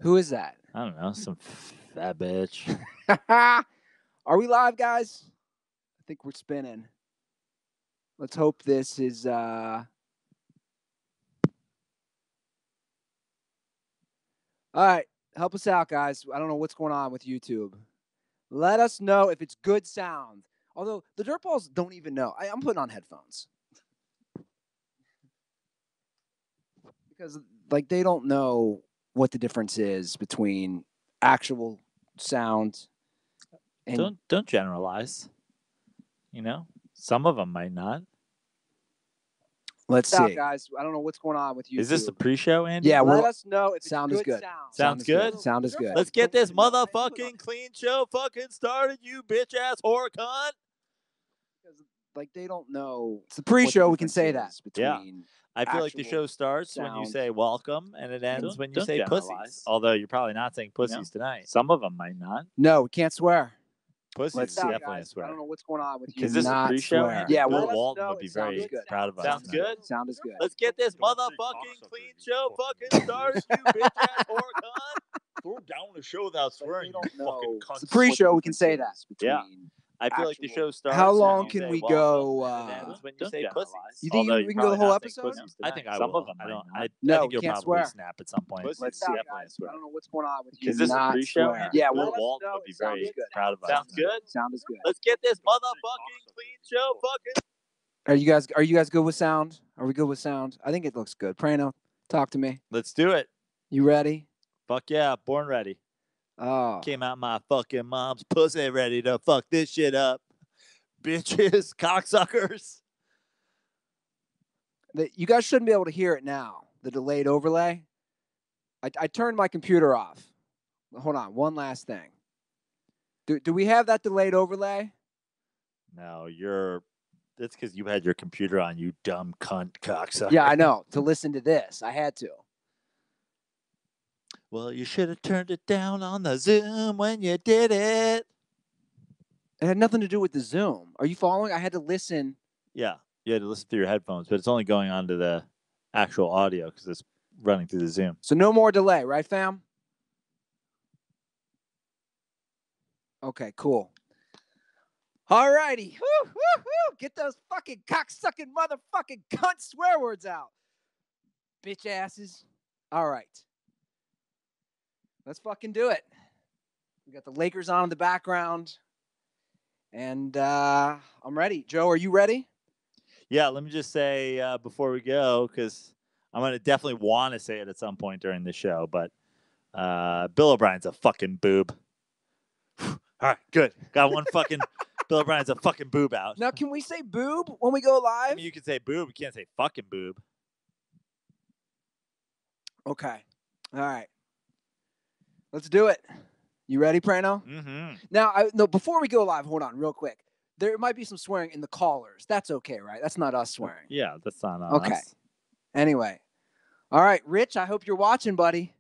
Who is that? I don't know, some fat bitch. Are we live, guys? I think we're spinning. Let's hope this is all right. Help us out, guys. I don't know what's going on with YouTube. Let us know if it's good sound. Although the DirtBalls don't even know. I'm putting on headphones. Because they don't know what the difference is between actual sound and Don't generalize. You know, some of them might not. Let's see, guys. I don't know what's going on with YouTube. Is this a pre-show, Andy? Yeah. Let us know if sound it's is good. good. Sounds good. Sound is good. Let's get this motherfucking clean show fucking started, you bitch ass whore cunt. They don't know. It's the pre-show. We can say that. Between I feel like the show starts when you say welcome, and it ends when you say pussies. Although you're probably not saying pussies tonight. Some of them might not. No, we can't swear. Pussies is definitely a swear. I don't know what's going on with you. Is this a pre-show? Yeah, Walton would be very proud of us. Sounds good. Sound is good. Let's get this motherfucking clean show fucking started, you bitch ass whore cunt. Throw down the show without swearing, you fucking cunt. It's the pre-show. We can say that. Yeah. I feel like the show starts. How long can we go? When you say pussies. You think we can go the whole episode? I think I will. Some of them. I think you'll probably swear. snap at some point. Let's see. I don't know what's going on with you. Is this a pre-show? Yeah, Walton would be very proud of us. Sounds good. Sound is good. Let's get this motherfucking clean show fucking. Are you guys good with sound? Are we good with sound? I think it looks good. Prano, talk to me. Let's do it. You ready? Fuck yeah, born ready. Oh. Came out my fucking mom's pussy ready to fuck this shit up. Bitches, cocksuckers. You guys shouldn't be able to hear it now. The delayed overlay. I turned my computer off. Hold on. One last thing. Do we have that delayed overlay? No, that's because you had your computer on, you dumb cunt cocksucker. Yeah, I know. To listen to this, I had to. Well, you should have turned it down on the Zoom when you did it. It had nothing to do with the Zoom. Are you following? I had to listen. Yeah, you had to listen through your headphones, but it's only going on to the actual audio because it's running through the Zoom. So no more delay, right, fam? Okay, cool. All righty. Woo, woo, woo. Get those fucking cocksucking motherfucking cunt swear words out. Bitch asses. All right. Let's fucking do it. We got the Lakers on in the background. And I'm ready. Joe, are you ready? Yeah, let me just say before we go, because I'm going to definitely want to say it at some point during the show, but Bill O'Brien's a fucking boob. All right, good. Got one fucking Bill O'Brien's a fucking boob out. Now, can we say boob when we go live? I mean, you can say boob. You can't say fucking boob. Okay. All right. Let's do it. You ready, Prano? Mm-hmm. Now, before we go live, hold on real quick. There might be some swearing in the callers. That's okay, right? That's not us swearing. Yeah, that's not us. Okay. Anyway. All right, Rich, I hope you're watching, buddy.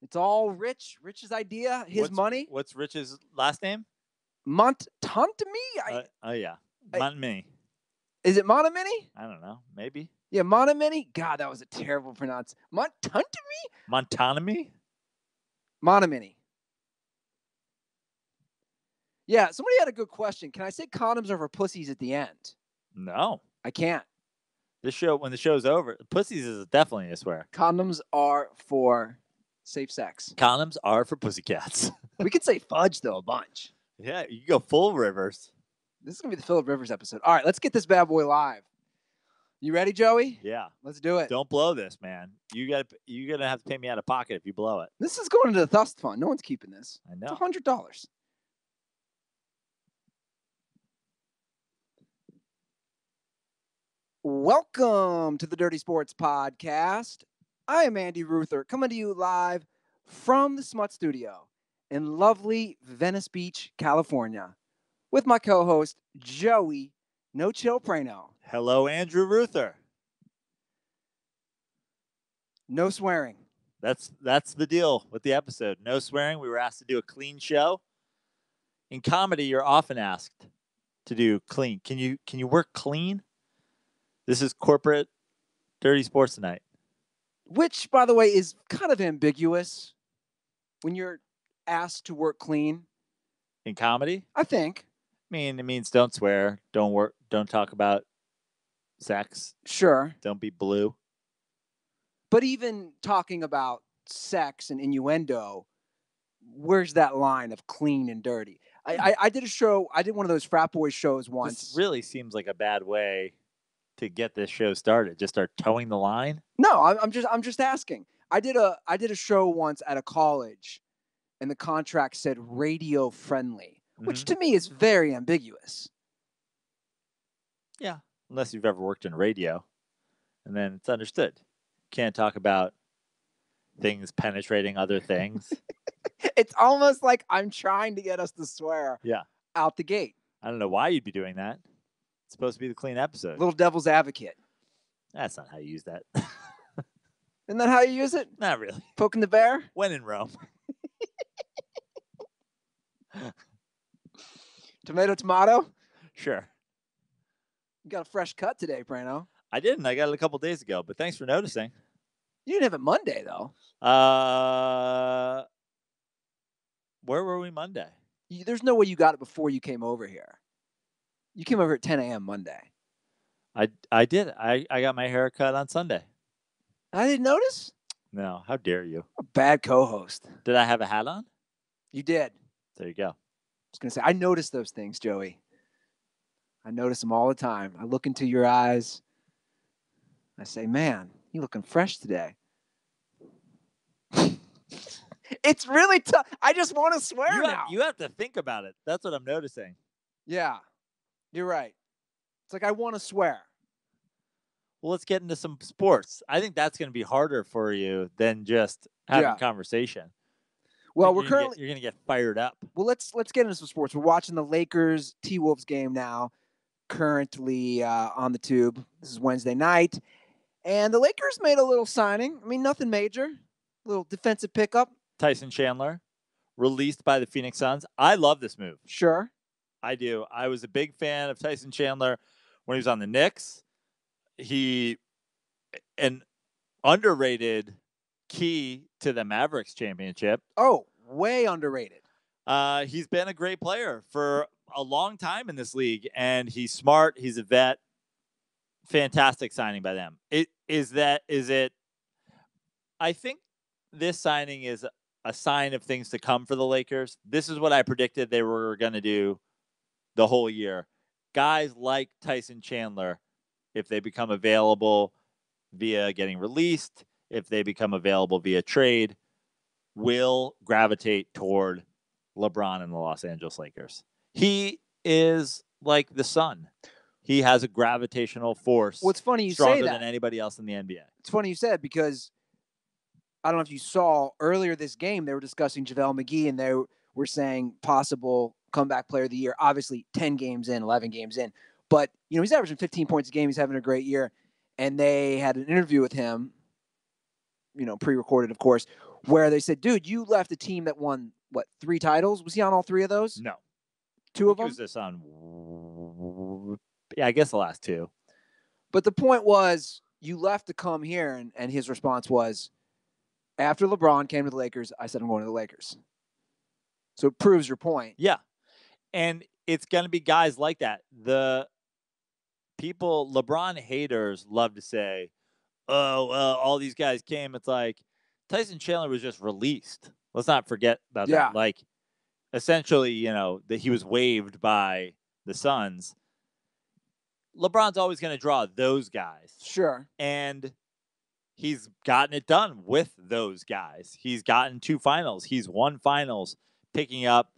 It's all Rich. Rich's idea, money. What's Rich's last name? Montantamini? Yeah. Montamini. Is it Montamini? I don't know. Maybe. Yeah, Montamini? God, that was a terrible pronunciation. Montantamini? Montanami? Montamini. Yeah, somebody had a good question. Can I say condoms are for pussies at the end? No. I can't. When the show's over, pussies is definitely a swear. Condoms are for safe sex. Condoms are for pussycats. We could say fudge, though, a bunch. Yeah, you can go full Rivers. This is going to be the Phillip Rivers episode. All right, let's get this bad boy live. You ready, Joey? Yeah. Let's do it. Don't blow this, man. You're going to have to pay me out of pocket if you blow it. This is going into the Thust Fund. No one's keeping this. I know. It's $100. Welcome to the Dirty Sports Podcast. I am Andy Ruther, coming to you live from the Smut Studio in lovely Venice Beach, California, with my co-host, Joey No Chill Prano. Hello, Andrew Ruther. No swearing. That's the deal with the episode. No swearing. We were asked to do a clean show. In comedy, you're often asked to do clean. Can you work clean? This is corporate Dirty Sports Tonight. Which, by the way, is kind of ambiguous. when you're asked to work clean? In comedy, I think. I mean, it means don't swear, don't talk about sex, Sure. don't be blue. But even talking about sex and innuendo, where's that line of clean and dirty? I did a show. I did one of those frat boys shows once. This really seems like a bad way to get this show started. Just start towing the line. No, I'm just asking. I did a show once at a college, and the contract said radio friendly, which to me is very ambiguous. Yeah, unless you've ever worked in radio, and then it's understood. Can't talk about things penetrating other things. It's almost like I'm trying to get us to swear. Yeah. Out the gate. I don't know why you'd be doing that. It's supposed to be the clean episode. Little devil's advocate. That's not how you use that. Isn't that how you use it? Not really. Poking the bear? When in Rome. Tomato? Sure. You got a fresh cut today, Brano. I didn't. I got it a couple days ago, but thanks for noticing. You didn't have it Monday, though. Where were we Monday? There's no way you got it before you came over here. You came over at 10 a.m. Monday. I did. I got my hair cut on Sunday. I didn't notice? No, how dare you? A bad co-host. Did I have a hat on? You did. There you go. I was going to say, I notice those things, Joey. I notice them all the time. I look into your eyes. I say, man, you looking fresh today. It's really tough. I just want to swear now. You have to think about it. That's what I'm noticing. Yeah, you're right. It's like I want to swear. Well, let's get into some sports. I think that's going to be harder for you than just having conversation. Well, you're going to get fired up. Well, let's get into some sports. We're watching the Lakers T-Wolves game now, currently on the tube. This is Wednesday night. And the Lakers made a little signing. I mean, nothing major. A little defensive pickup. Tyson Chandler, released by the Phoenix Suns. I love this move. Sure. I do. I was a big fan of Tyson Chandler when he was on the Knicks. An underrated key to the Mavericks championship. Oh, way underrated. He's been a great player for a long time in this league, and he's smart. He's a vet. Fantastic signing by them. I think this signing is a sign of things to come for the Lakers. This is what I predicted they were going to do the whole year. Guys like Tyson Chandler, if they become available via getting released, if they become available via trade, will gravitate toward LeBron and the Los Angeles Lakers. He is like the sun. He has a gravitational force. What's funny you stronger say that than anybody else in the NBA. It's funny you said, because I don't know if you saw earlier this game, they were discussing JaVale McGee, and they were saying possible comeback player of the year. Obviously, 10 games in, 11 games in. But, he's averaging 15 points a game. He's having a great year. And they had an interview with him, pre-recorded, of course, where they said, dude, you left a team that won, 3 titles? Was he on all 3 of those? No. 2 of them? He was just on, I guess the last 2. But the point was, you left to come here, and his response was, after LeBron came to the Lakers, I said I'm going to the Lakers. So it proves your point. Yeah. And it's going to be guys like that. The people, LeBron haters love to say, oh, well, all these guys came. It's like Tyson Chandler was just released. Let's not forget about that. Like, essentially, that he was waived by the Suns. LeBron's always going to draw those guys. Sure. And he's gotten it done with those guys. He's gotten 2 finals. He's won finals, picking up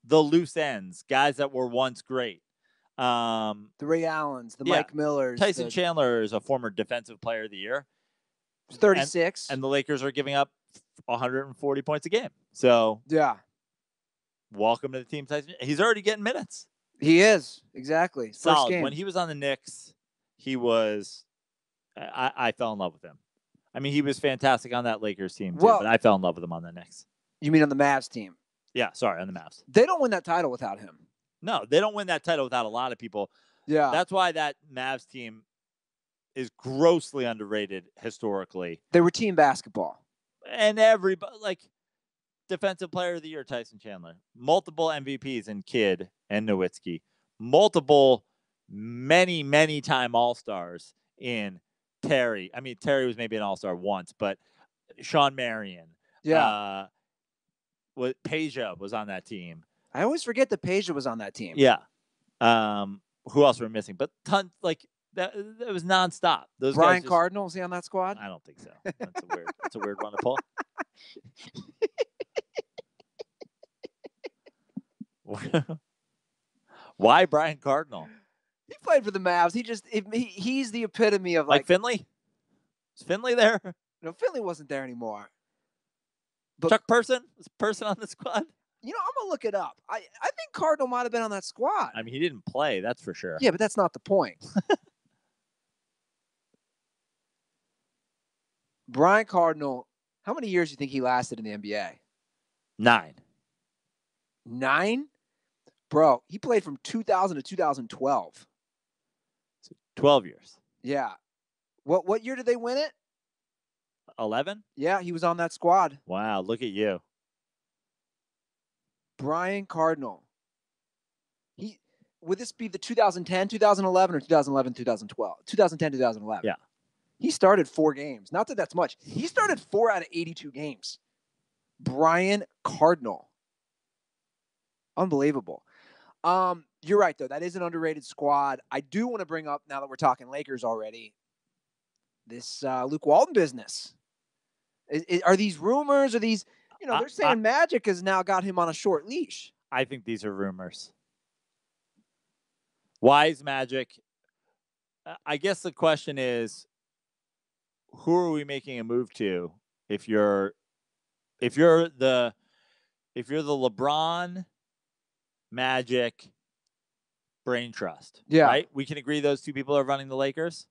the loose ends, guys that were once great. The Ray Allens, the Mike Millers. Tyson Chandler is a former defensive player of the year. 36. And the Lakers are giving up 140 points a game. So, welcome to the team, Tyson. He's already getting minutes. He is. Exactly. Solid. First game. When he was on the Knicks, he was I fell in love with him. I mean, he was fantastic on that Lakers team, too, but I fell in love with him on the Knicks. You mean on the Mavs team? Yeah, sorry, on the Mavs. They don't win that title without him. No, they don't win that title without a lot of people. Yeah. That's why that Mavs team is grossly underrated historically. They were team basketball. And everybody, Defensive Player of the Year, Tyson Chandler. Multiple MVPs in Kidd and Nowitzki. Multiple, many time All-Stars in Terry. I mean, Terry was maybe an All-Star once, but Sean Marion. Yeah. Peja was on that team. I always forget that Peja was on that team. Yeah. Who else were missing? But tons, like, that was nonstop. Those Brian guys Cardinal, was he on that squad? I don't think so. That's a weird one to pull. Why Brian Cardinal? He played for the Mavs. He's the epitome of like Finley. Is Finley there? No, Finley wasn't there anymore. But Chuck Person? Was Person on the squad? You know, I'm gonna look it up. I think Cardinal might have been on that squad. I mean, he didn't play, that's for sure. Yeah, but that's not the point. Brian Cardinal, how many years do you think he lasted in the NBA? 9. 9? Bro, he played from 2000 to 2012. So 12 years. Yeah. What year did they win it? 11? Yeah, he was on that squad. Wow, look at you. Brian Cardinal. Would this be the 2010, 2011, or 2011, 2012? 2010, 2011. Yeah. He started 4 games. Not that that's much. He started 4 out of 82 games. Brian Cardinal. Unbelievable. You're right, though. That is an underrated squad. I do want to bring up, now that we're talking Lakers already, this Luke Walton business. Are these rumors? Are these, they're saying Magic has now got him on a short leash. I think these are rumors. Why is Magic? I guess the question is, who are we making a move to? If you're the LeBron, Magic, brain trust, yeah, right? We can agree those two people are running the Lakers.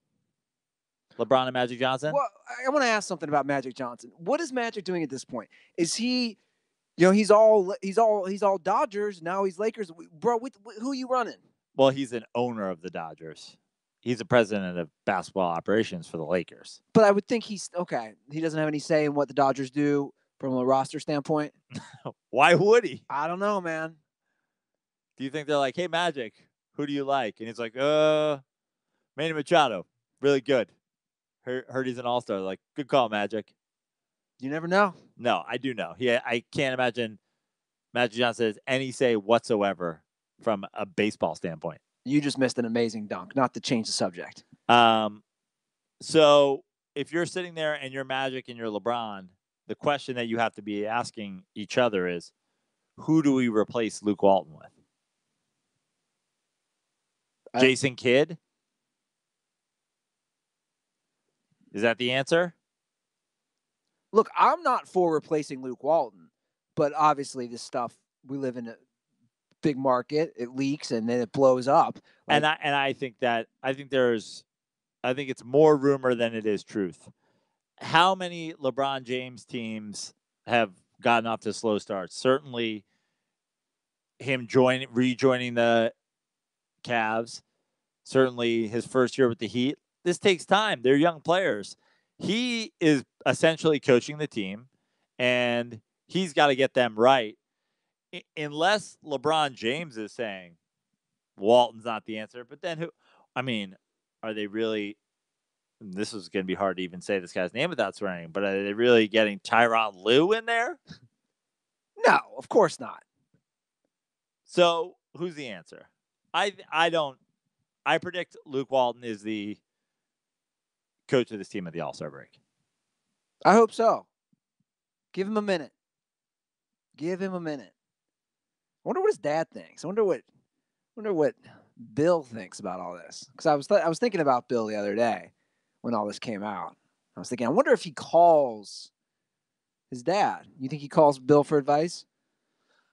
LeBron and Magic Johnson. Well, I want to ask something about Magic Johnson. What is Magic doing at this point? Is he, he's all Dodgers now? He's Lakers, bro. Who are you running? Well, he's an owner of the Dodgers. He's the president of basketball operations for the Lakers. But I would think he's okay. He doesn't have any say in what the Dodgers do from a roster standpoint. Why would he? I don't know, man. Do you think they're like, hey, Magic, who do you like? And he's like, Manny Machado, really good. Heard he's an all-star. Like, good call, Magic. You never know. No, I do know. I can't imagine Magic Johnson has any say whatsoever from a baseball standpoint. You just missed an amazing dunk, not to change the subject. So if you're sitting there and you're Magic and you're LeBron, the question that you have to be asking each other is, who do we replace Luke Walton with? Jason Kidd? Is that the answer? Look, I'm not for replacing Luke Walton, but obviously this stuff, we live in a big market, it leaks and then it blows up. Like, and I think it's more rumor than it is truth. How many LeBron James teams have gotten off to slow starts? Certainly him rejoining the Cavs. Certainly his first year with the Heat. This takes time. They're young players. He is essentially coaching the team, and he's got to get them right. Unless LeBron James is saying Walton's not the answer, but then who? I mean, are they really? This is going to be hard to even say this guy's name without swearing, but are they really getting Tyronn Lue in there? No, of course not. So who's the answer? I predict Luke Walton is the coach of this team at the All-Star break. I hope so. Give him a minute. I wonder what his dad thinks. I wonder what Bill thinks about all this. Because I was thinking about Bill the other day when all this came out. I was thinking, I wonder if he calls his dad. You think he calls Bill for advice?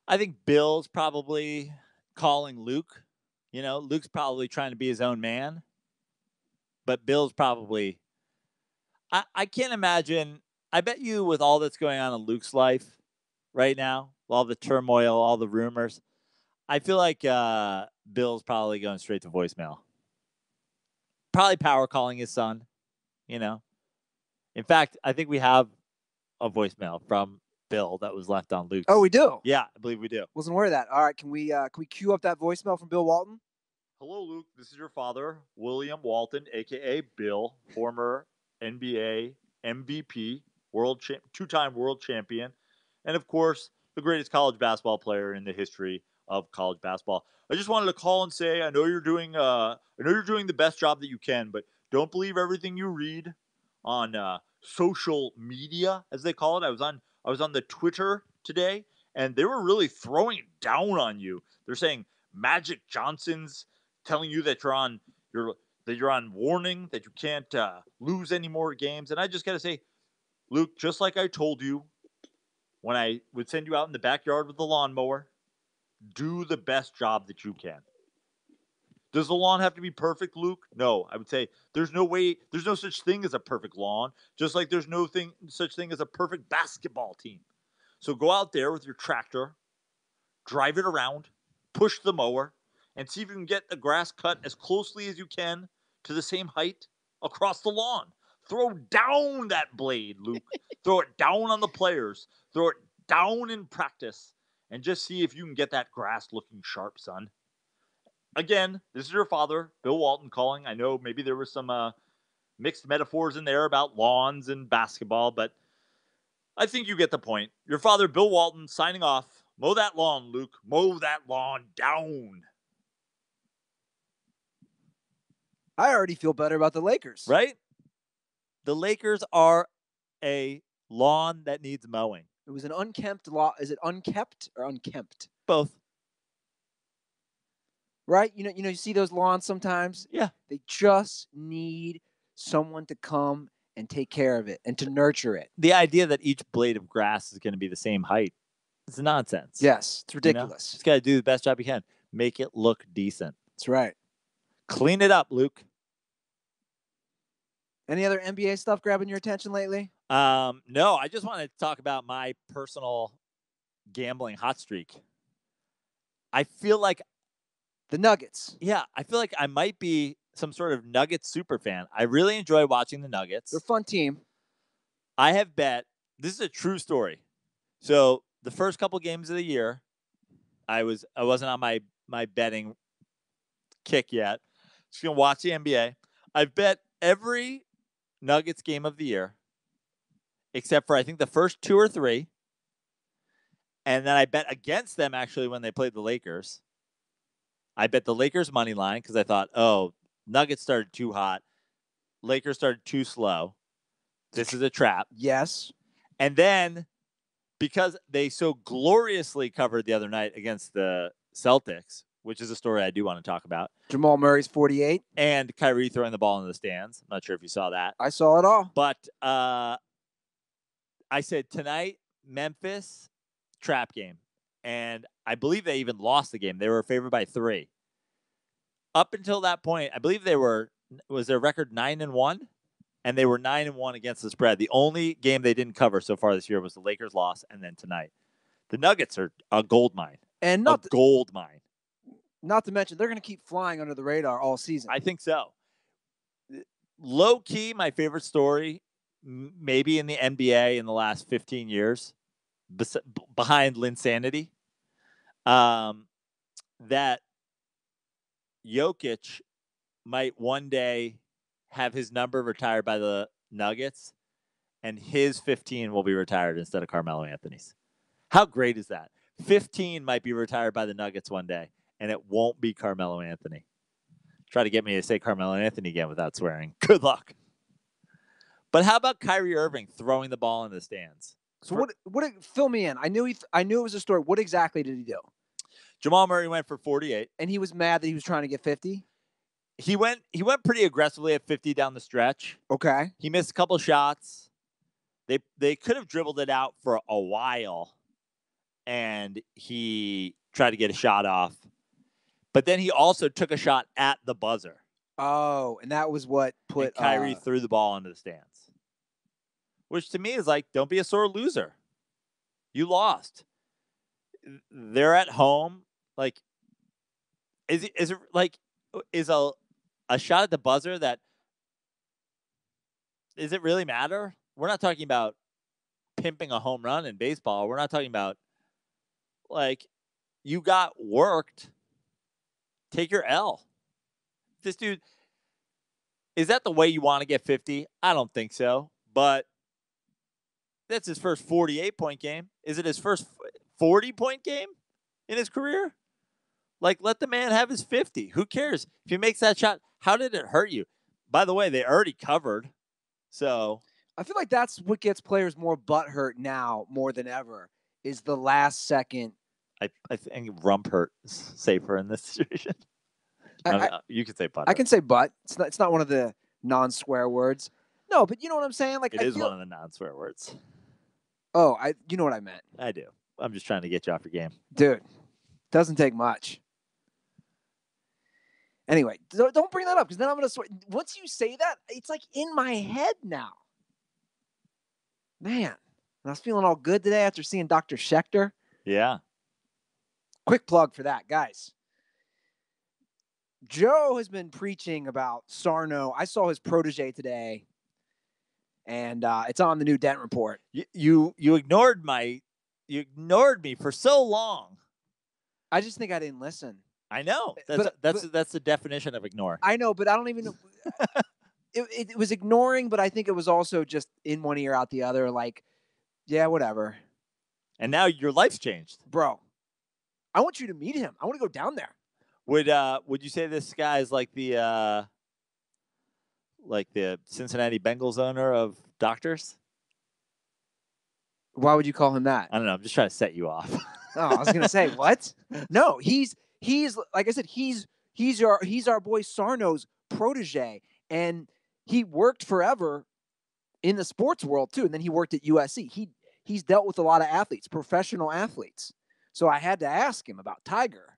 I think Bill's probably calling Luke. Luke's probably trying to be his own man. But Bill's probably... I can't imagine... I bet you with all that's going on in Luke's life right now, all the turmoil, all the rumors, I feel like Bill's probably going straight to voicemail. Probably power calling his son, In fact, I think we have a voicemail from Bill that was left on Luke's. Oh, we do? Yeah, I believe we do. Wasn't aware of that. All right, can we cue up that voicemail from Bill Walton? Hello, Luke. This is your father, William Walton, a.k.a. Bill, former NBA MVP, two-time world champion, and, of course, the greatest college basketball player in the history of college basketball. I just wanted to call and say I know you're doing the best job that you can, but don't believe everything you read on social media, as they call it. I was on the Twitter today, and they were really throwing it down on you. They're saying Magic Johnson's telling you that you're on warning, that you can't lose any more games. And I just got to say, Luke, just like I told you when I would send you out in the backyard with the lawnmower, do the best job that you can. Does the lawn have to be perfect, Luke? No. I would say there's no such thing as a perfect lawn, just like there's no such thing as a perfect basketball team. So go out there with your tractor, drive it around, push the mower, and see if you can get the grass cut as closely as you can to the same height across the lawn. Throw down that blade, Luke. Throw it down on the players. Throw it down in practice. And just see if you can get that grass looking sharp, son. Again, this is your father, Bill Walton, calling. I know maybe there was some mixed metaphors in there about lawns and basketball, but I think you get the point. Your father, Bill Walton, signing off. Mow that lawn, Luke. Mow that lawn down. I already feel better about the Lakers. Right? The Lakers are a lawn that needs mowing. It was an unkempt lawn. Is it unkept or unkempt? Both. Right? You see those lawns sometimes? Yeah. They just need someone to come and take care of it and to nurture it. The idea that each blade of grass is going to be the same height is nonsense. Yes, it's ridiculous. Just got to do the best job you can. Make it look decent. That's right. Clean it up, Luke. Any other NBA stuff grabbing your attention lately? No, I just wanted to talk about my personal gambling hot streak. I feel like the Nuggets. Yeah, I feel like I might be some sort of Nuggets super fan. I really enjoy watching the Nuggets. They're a fun team. I have bet, this is a true story. So the first couple games of the year, I wasn't on my betting kick yet. Just gonna watch the NBA. I've bet every Nuggets game of the year, except for I think the first 2 or 3. And then I bet against them actually when they played the Lakers. I bet the Lakers money line because I thought, Nuggets started too hot. Lakers started too slow. This is a trap. Yes. And then because they so gloriously covered the other night against the Celtics, which is a story I do want to talk about. Jamal Murray's 48. And Kyrie throwing the ball into the stands. I'm not sure if you saw that. I saw it all. But I said tonight, Memphis, trap game. And I believe they even lost the game. They were favored by 3. Up until that point, I believe was their record 9-1, and they were 9-1 against the spread. The only game they didn't cover so far this year was the Lakers loss, and then tonight. The Nuggets are a gold mine. And gold mine. Not to mention, they're going to keep flying under the radar all season. I think so. Low key, my favorite story, maybe in the NBA in the last 15 years, behind Linsanity, that Jokic might one day have his number retired by the Nuggets, and his 15 will be retired instead of Carmelo Anthony's. How great is that? 15 might be retired by the Nuggets one day, and it won't be Carmelo Anthony. Try to get me to say Carmelo Anthony again without swearing. Good luck. But how about Kyrie Irving throwing the ball in the stands? So what fill me in. I knew it was a story. What exactly did he do? Jamal Murray went for 48. And he was mad that he was trying to get 50? He went pretty aggressively at 50 down the stretch. Okay. He missed a couple shots. They could have dribbled it out for a while, and he tried to get a shot off. But then he also took a shot at the buzzer. Oh, and that was what put and Kyrie threw the ball into the stands. Which to me is like, don't be a sore loser. You lost. They're at home. Like, is it like, is a shot at the buzzer that, does it really matter? We're not talking about pimping a home run in baseball. We're not talking about, like, you got worked. Take your L. This dude, is that the way you want to get 50? I don't think so. But that's his first 48-point game. Is it his first 40-point game in his career? Like, let the man have his 50. Who cares? If he makes that shot, how did it hurt you? By the way, they already covered. So I feel like that's what gets players more butthurt now more than ever is the last second. I think rump hurt is safer in this situation. You can say butt. I can say butt. It's not one of the non-swear words. No, but you know what I'm saying? Like it is one of the non-swear words. Oh, you know what I meant. I do. I'm just trying to get you off your game. Dude, doesn't take much. Anyway, don't bring that up because then I'm going to swear. Once you say that, it's like in my head now. Man, I was feeling all good today after seeing Dr. Schechter. Yeah. Quick plug for that, guys. Joe has been preaching about Sarno. I saw his protege today, and it's on the new Dent Report. You ignored me for so long. I just think I didn't listen. I know. That's the definition of ignore. I know, but I don't even know. It was ignoring, but I think it was also just in one ear, out the other. Like, yeah, whatever. And now your life's changed. Bro, I want you to meet him. I want to go down there. Would you say this guy is like the Cincinnati Bengals owner of doctors? Why would you call him that? I don't know. I'm just trying to set you off. Oh, I was gonna say what? No, he's like I said, he's our boy Sarno's protege, and he worked forever in the sports world too, and then he worked at USC. He's dealt with a lot of athletes, professional athletes. So I had to ask him about Tiger.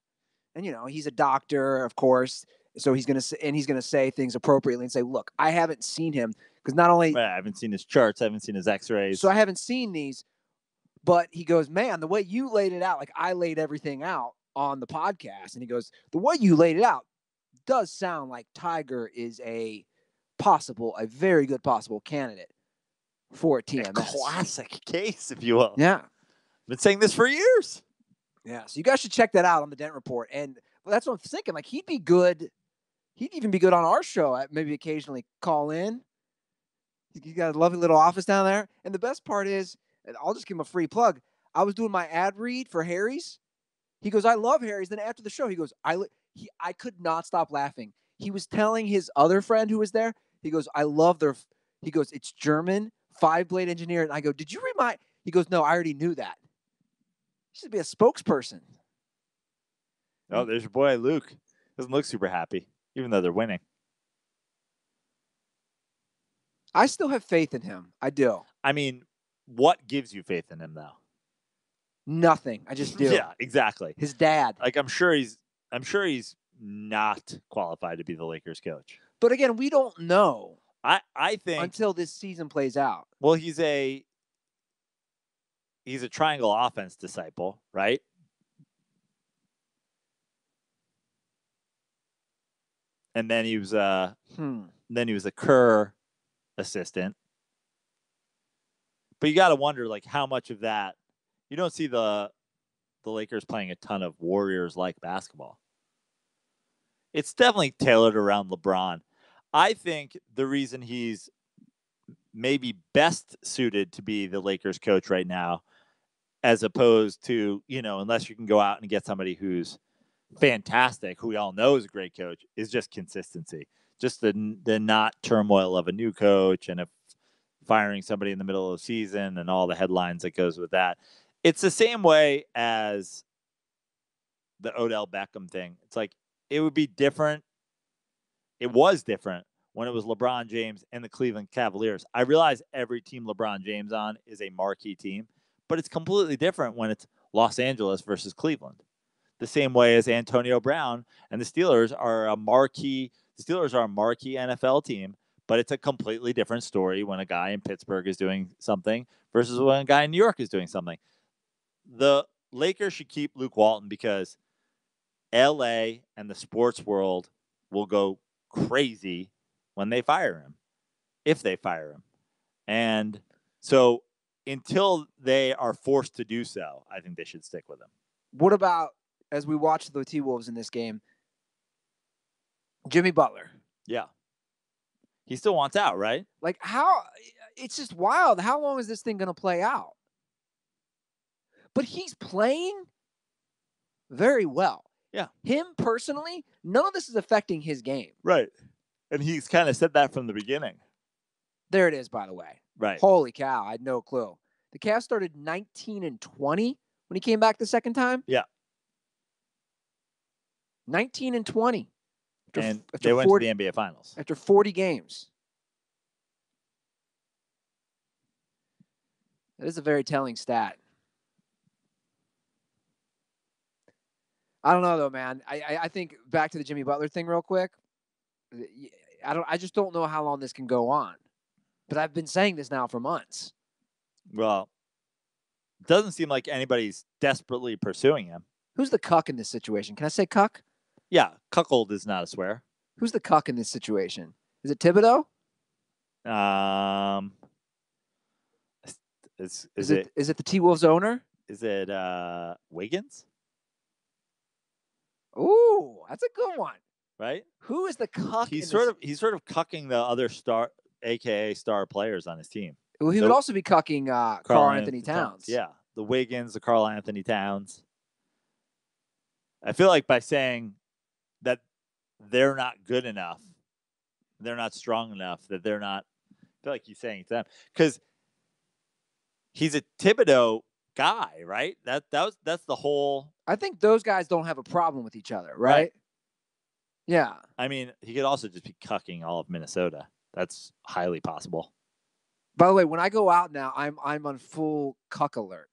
And, he's a doctor, of course, so he's going to say things appropriately and say, look, I haven't seen him because not only I haven't seen his charts, I haven't seen his x-rays. So I haven't seen these, but he goes, man, the way you laid it out, like I laid everything out on the podcast. And he goes, the way you laid it out does sound like Tiger is a very good possible candidate for TMS. A classic case, if you will. Yeah. I've been saying this for years. Yeah, so you guys should check that out on the Dent Report. And that's what I'm thinking. Like, he'd be good. He'd even be good on our show. Maybe occasionally call in. He's got a lovely little office down there. And the best part is, and I'll just give him a free plug. I was doing my ad read for Harry's. He goes, I love Harry's. Then after the show, he goes, I could not stop laughing. He was telling his other friend who was there, he goes, he goes, it's German, 5-blade engineer. And I go, did you read my, he goes, no, I already knew that. He should be a spokesperson. Oh, there's your boy, Luke. Doesn't look super happy, even though they're winning. I still have faith in him. I do. I mean, what gives you faith in him, though? Nothing. I just do. Yeah, exactly. His dad. Like, I'm sure he's not qualified to be the Lakers coach. But again, we don't know. I think until this season plays out. Well, he's a triangle offense disciple, right? And then he was a Kerr assistant. But you got to wonder, like, how much of that you don't see the Lakers playing a ton of Warriors-like basketball. It's definitely tailored around LeBron. I think the reason he's maybe best suited to be the Lakers coach right now, as opposed to, unless you can go out and get somebody who's fantastic, who we all know is a great coach, is just consistency. Just the not turmoil of a new coach and firing somebody in the middle of the season and all the headlines that goes with that. It's the same way as the Odell Beckham thing. It's like, it would be different. It was different when it was LeBron James and the Cleveland Cavaliers. I realize every team LeBron James on is a marquee team, but it's completely different when it's Los Angeles versus Cleveland. The same way as Antonio Brown and the Steelers are a marquee. The Steelers are a marquee NFL team, but it's a completely different story when a guy in Pittsburgh is doing something versus when a guy in New York is doing something. The Lakers should keep Luke Walton because LA and the sports world will go crazy when they fire him, if they fire him. And so until they are forced to do so, I think they should stick with him. What about, as we watch the T-Wolves in this game, Jimmy Butler? Yeah. He still wants out, right? Like, how? It's just wild. How long is this thing going to play out? But he's playing very well. Yeah. Him personally, none of this is affecting his game. Right. And he's kind of said that from the beginning. There it is, by the way. Right. Holy cow, I had no clue. The Cavs started 19-20 when he came back the second time. Yeah. 19-20. And they went to the NBA Finals. After 40 games. That is a very telling stat. I don't know, though, man. I think back to the Jimmy Butler thing real quick. I just don't know how long this can go on. But I've been saying this now for months. Well, it doesn't seem like anybody's desperately pursuing him. Who's the cuck in this situation? Can I say cuck? Yeah, cuckold is not a swear. Who's the cuck in this situation? Is it Thibodeau? Is it the T-Wolves owner? Is it Wiggins? Ooh, that's a good one. Right? Who is the cuck? He's sort of cucking the other star, aka star players on his team. Well, he would also be cucking Karl Anthony Towns. Yeah, the Wiggins, the Karl Anthony Towns. I feel like by saying that they're not good enough, they're not strong enough, that they're not. I feel like he's saying to them because he's a Thibodeau guy, right? That's the whole. I think those guys don't have a problem with each other, right? Yeah. I mean, he could also just be cucking all of Minnesota. That's highly possible. By the way, when I go out now, I'm on full cuck alert.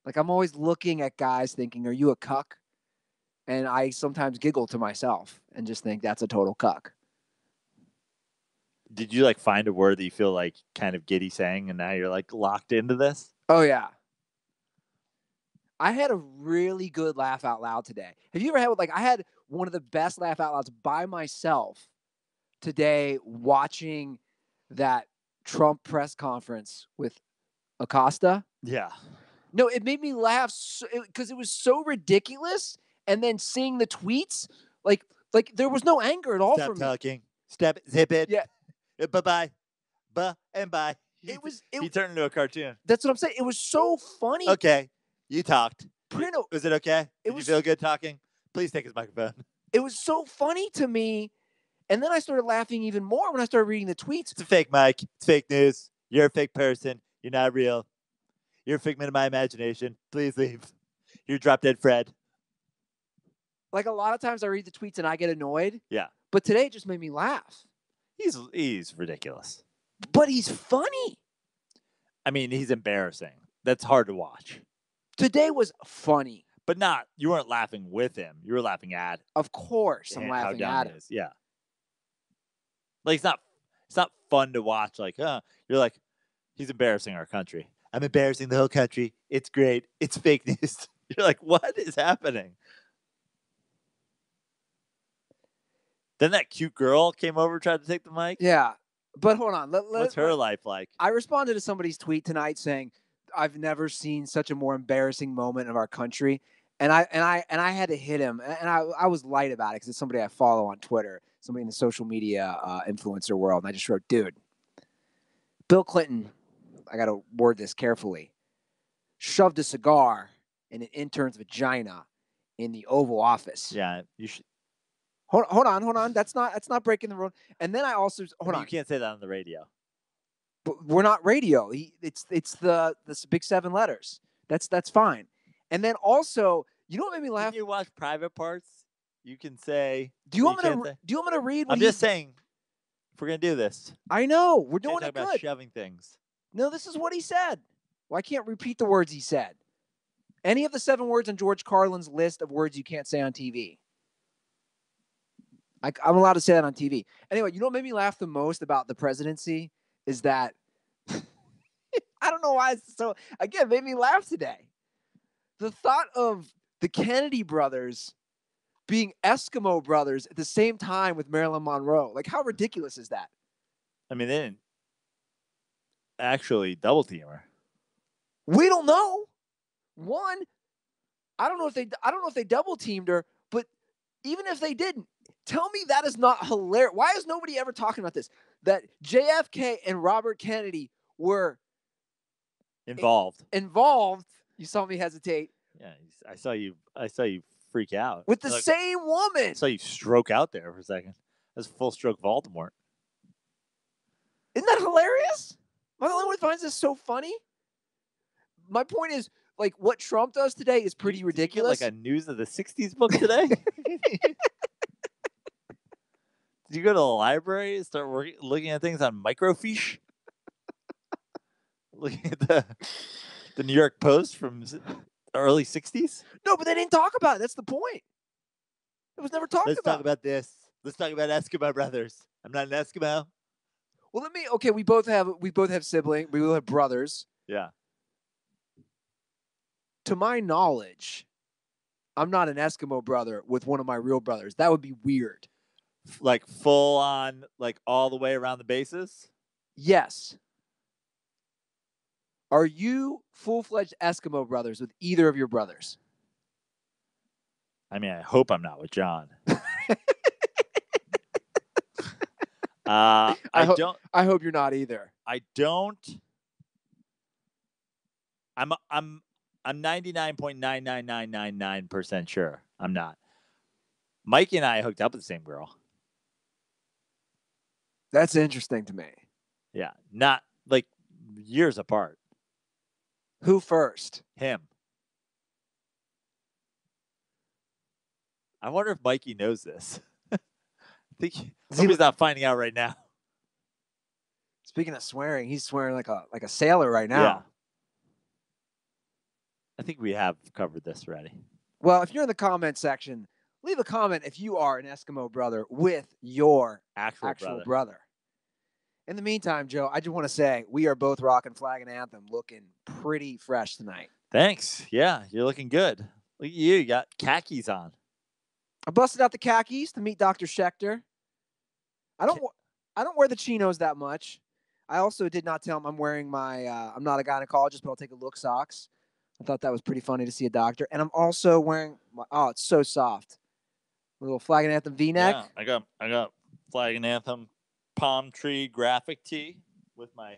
Like I'm always looking at guys thinking, "Are you a cuck?" And I sometimes giggle to myself and just think that's a total cuck. Did you like find a word that you feel like kind of giddy saying, and now you're like locked into this? Oh yeah. I had a really good laugh out loud today. Have you ever had I had one of the best laugh out louds by myself today watching that Trump press conference with Acosta? Yeah. No, it made me laugh because it was so ridiculous. And then seeing the tweets, like there was no anger at all from me. Stop talking. Step it. Zip it. Yeah. Bye-bye. And bye. He turned into a cartoon. That's what I'm saying. It was so funny. Okay. You talked. Prino, was it okay? Did you feel good talking? Please take his microphone. It was so funny to me. And then I started laughing even more when I started reading the tweets. It's a fake mic. It's fake news. You're a fake person. You're not real. You're a figment of my imagination. Please leave. You're drop dead Fred. Like a lot of times I read the tweets and I get annoyed. Yeah. But today it just made me laugh. He's ridiculous. But he's funny. I mean, he's embarrassing. That's hard to watch. Today was funny. But you weren't laughing with him. You were laughing at him. Of course I'm laughing at him. Yeah. Like it's not fun to watch. Like, you're like, he's embarrassing our country. I'm embarrassing the whole country. It's great. It's fake news. You're like, what is happening? Then that cute girl came over, tried to take the mic. Yeah. But hold on. What's her life like? I responded to somebody's tweet tonight saying, I've never seen such a more embarrassing moment of our country. And I had to hit him. And I was light about it because it's somebody I follow on Twitter, somebody in the social media influencer world. And I just wrote, dude, Bill Clinton, I got to word this carefully, shoved a cigar in an intern's vagina in the Oval Office. Yeah, you should. Hold on. That's not breaking the rule. And then I also hold on. You can't say that on the radio. But we're not radio. It's the big 7 letters. That's fine. And then also, you know what made me laugh? When you watch Private Parts, you can say. Do you want me to read? I'm just saying, if we're gonna do this, I know we're doing it about good. Shoving things. No, this is what he said. Well, I can't repeat the words he said. Any of the 7 words on George Carlin's list of words you can't say on TV. I'm allowed to say that on TV. Anyway, you know what made me laugh the most about the presidency is that I don't know why it's so, again, made me laugh today. The thought of the Kennedy brothers being Eskimo brothers at the same time with Marilyn Monroe. Like, how ridiculous is that? I mean, they didn't actually double team her. We don't know. One, I don't know if they double teamed her, but even if they didn't, tell me that is not hilarious. Why is nobody ever talking about this? That JFK and Robert Kennedy were Involved. You saw me hesitate. Yeah, I saw you freak out with the same woman. I saw you stroke out there for a second. That's full stroke Voldemort. Isn't that hilarious? Am I the only one who finds this so funny? My point is, like, what Trump does today is pretty ridiculous. Did you get, like, a News of the 60s book today? Did you go to the library and start looking at things on microfiche? Looking at the New York Post from the early 60s? No, but they didn't talk about it. That's the point. It was never talked about. Let's talk about this. Let's talk about Eskimo brothers. I'm not an Eskimo. Well, we both have siblings. We both have brothers. Yeah. To my knowledge, I'm not an Eskimo brother with one of my real brothers. That would be weird. Like full on, like all the way around the bases? Yes. Are you full-fledged Eskimo brothers with either of your brothers? I mean, I hope I'm not with John. I hope you're not either. I don't. I'm 99.99999% sure I'm not. Mikey and I hooked up with the same girl. That's interesting to me. Yeah, not like years apart. Who first? Him. I wonder if Mikey knows this. I think he's not finding out right now. Speaking of swearing, he's swearing like a sailor right now. Yeah. I think we have covered this already. Well, if you're in the comment section, leave a comment if you are an Eskimo brother with your actual brother. In the meantime, Joe, I just want to say we are both rocking Flag and Anthem, looking pretty fresh tonight. Thanks. Yeah, you're looking good. Look at you. You got khakis on. I busted out the khakis to meet Dr. Schechter. I don't wear the chinos that much. I also did not tell him I'm wearing my I'm not a gynecologist, but I'll take a look socks. I thought that was pretty funny to see a doctor. And I'm also wearing it's so soft. A little Flag and Anthem V-neck. Yeah, I got Flag and Anthem palm tree graphic tee with my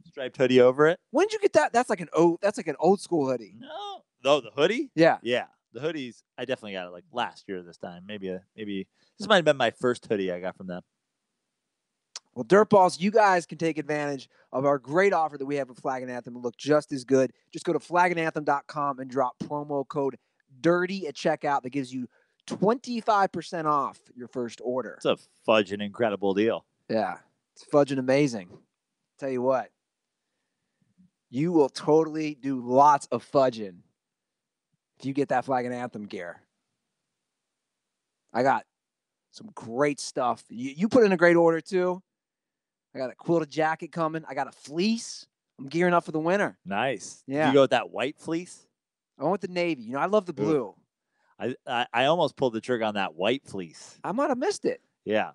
striped hoodie over it. When did you get that? That's like an old school hoodie. No, the hoodie? Yeah. Yeah. The hoodies, I definitely got it like last year this time. Maybe this might have been my first hoodie I got from them. Well, DirtBalls, you guys can take advantage of our great offer that we have with Flag and Anthem and look just as good. Just go to flagandanthem.com and drop promo code DIRTY at checkout. That gives you 25% off your first order. It's a fudging incredible deal. Yeah, it's fudging amazing. Tell you what, you will totally do lots of fudging if you get that Flag and Anthem gear. I got some great stuff. You put in a great order too. I got a quilted jacket coming. I got a fleece. I'm gearing up for the winter. Nice. Yeah. Did you go with that white fleece? I went with the navy. I love the blue. I almost pulled the trigger on that white fleece. I might have missed it. Yeah.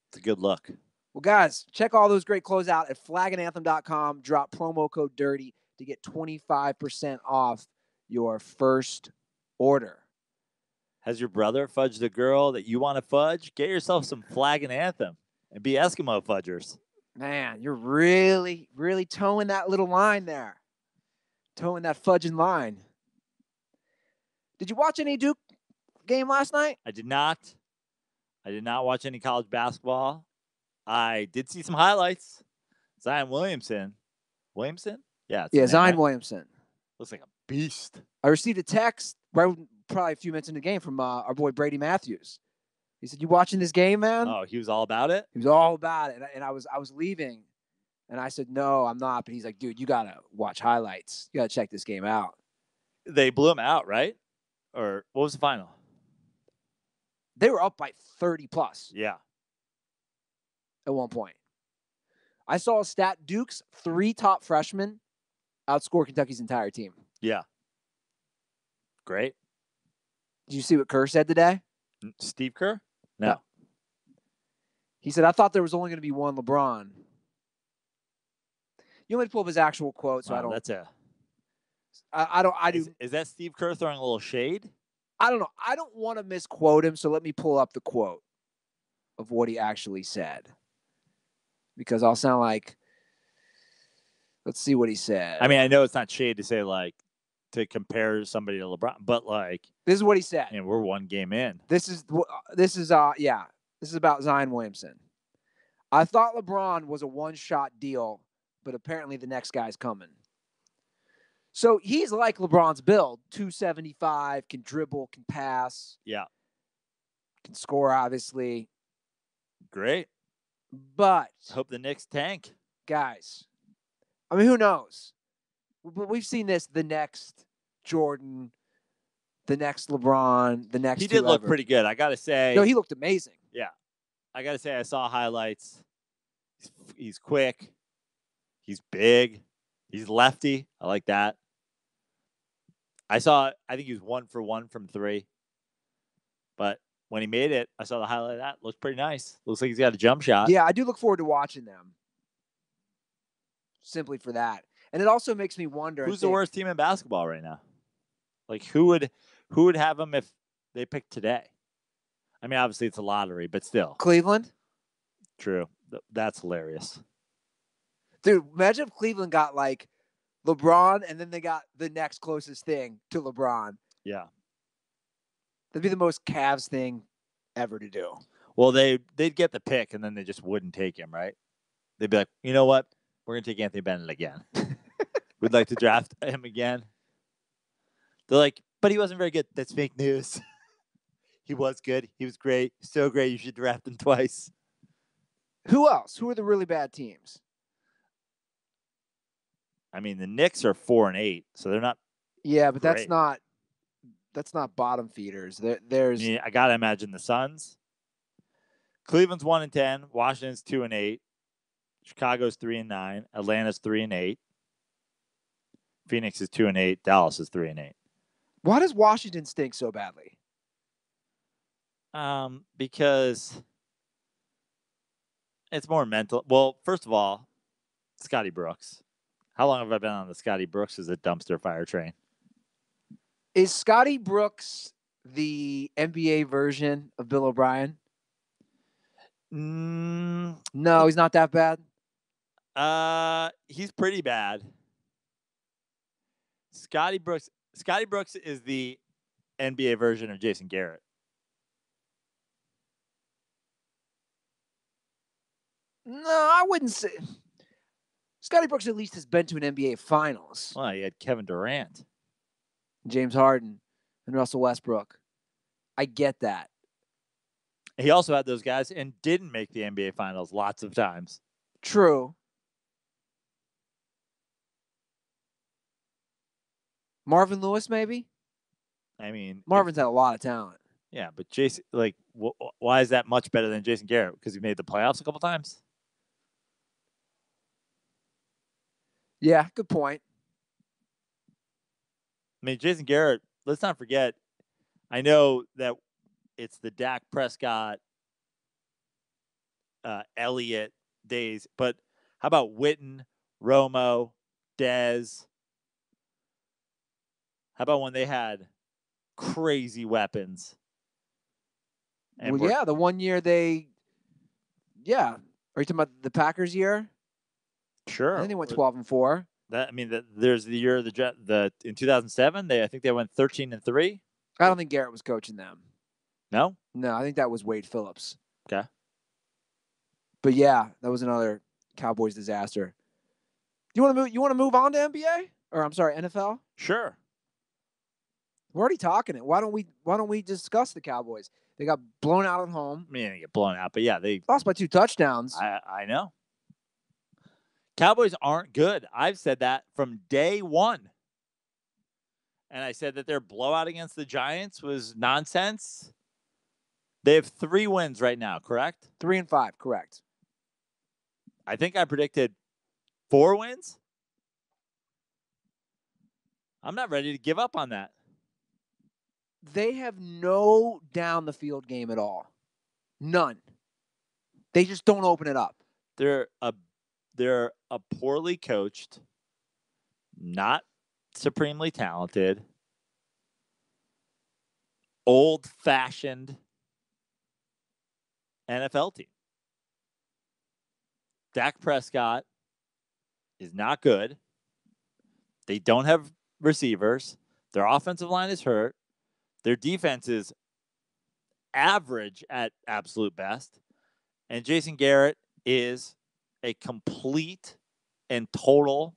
It's a good look. Well, guys, check all those great clothes out at flagandanthem.com. Drop promo code DIRTY to get 25% off your first order. Has your brother fudged the girl that you want to fudge? Get yourself some Flag and Anthem and be Eskimo fudgers. Man, you're really, really towing that little line there. Towing that fudging line. Did you watch any Duke game last night? I did not. I did not watch any college basketball. I did see some highlights. Zion Williamson. Williamson? Yeah. Zion Williamson. Looks like a beast. I received a text probably a few minutes in the game from our boy Brady Matthews. He said, "You watching this game, man?" Oh, he was all about it? He was all about it. And I was leaving. And I said, "No, I'm not." But he's like, "Dude, you got to watch highlights. You got to check this game out." They blew him out, right? Or what was the final? They were up by 30 plus. Yeah. At one point. I saw a stat. Duke's 3 top freshmen outscore Kentucky's entire team. Yeah. Great. Did you see what Kerr said today? Steve Kerr? No. He said, "I thought there was only going to be one LeBron." You want me to pull up his actual quote? So I don't. That's a I don't. Is that Steve Kerr throwing a little shade? I don't know. I don't want to misquote him, so let me pull up the quote of what he actually said, because I'll sound like. Let's see what he said. I mean, I know it's not shade to say like to compare somebody to LeBron, but like this is what he said. We're one game in. This is This is about Zion Williamson. I thought LeBron was a one-shot deal, but apparently the next guy's coming. So he's like LeBron's build, 275, can dribble, can pass. Yeah. Can score, obviously. Great. But hope the Knicks tank. Guys, I mean, who knows? But we've seen this, the next Jordan, the next LeBron, the next He did look pretty good, I got to say. No, he looked amazing. Yeah. I got to say, I saw highlights. He's quick. He's big. He's lefty. I like that. I think he was 1 for 1 from 3. But when he made it, I saw the highlight of that. Looks pretty nice. Looks like he's got a jump shot. Yeah, I do look forward to watching them. Simply for that. And it also makes me wonder. Who's the worst team in basketball right now? Like, who would have them if they picked today? I mean, obviously it's a lottery, but still. Cleveland? True. That's hilarious. Dude, imagine if Cleveland got like LeBron and then they got the next closest thing to LeBron. Yeah. That'd be the most Cavs thing ever to do. Well, they'd get the pick and then they just wouldn't take him, right? They'd be like, you know what? We're going to take Anthony Bennett again. We'd like to draft him again. They're like, but he wasn't very good. That's fake news. He was good. He was great. So great. You should draft him twice. Who else? Who are the really bad teams? I mean, the Knicks are 4-8, so they're not. Yeah, but great. that's not bottom feeders. There's. I gotta imagine the Suns. Cleveland's 1-10. Washington's 2-8. Chicago's 3-9. Atlanta's 3-8. Phoenix is 2-8. Dallas is 3-8. Why does Washington stink so badly? Because it's more mental. Well, first of all, Scotty Brooks. How long have I been on the Scotty Brooks as a dumpster fire train? Is Scotty Brooks the NBA version of Bill O'Brien? No, he's not that bad. He's pretty bad. Scotty Brooks is the NBA version of Jason Garrett. No, I wouldn't say. Scotty Brooks at least has been to an NBA Finals. Well, he had Kevin Durant, James Harden, and Russell Westbrook. I get that. He also had those guys and didn't make the NBA Finals lots of times. True. Marvin Lewis, maybe? I mean, Marvin's had a lot of talent. Yeah, but Jason, like, why is that much better than Jason Garrett? Because he made the playoffs a couple times? Yeah, good point. I mean, Jason Garrett, let's not forget, I know that it's the Dak Prescott, Elliott days, but how about Witten, Romo, Dez? How about when they had crazy weapons? And the 1 year are you talking about the Packers year? Sure. I think they went 12-4. There's the year in 2007. I think they went 13-3. I don't think Garrett was coaching them. No, I think that was Wade Phillips. Okay. But yeah, that was another Cowboys disaster. You want to move on to NBA? Or I'm sorry, NFL? Sure. We're already talking it. Why don't we discuss the Cowboys? They got blown out at home. I mean, they didn't get blown out, but yeah, they lost by 2 touchdowns. I know. Cowboys aren't good. I've said that from day one. And I said that their blowout against the Giants was nonsense. They have 3 wins right now, correct? 3-5, correct. I think I predicted 4 wins. I'm not ready to give up on that. They have no down the field game at all. None. They just don't open it up. They're a poorly coached, not supremely talented, old-fashioned NFL team. Dak Prescott is not good. They don't have receivers. Their offensive line is hurt. Their defense is average at absolute best. And Jason Garrett is a complete and total.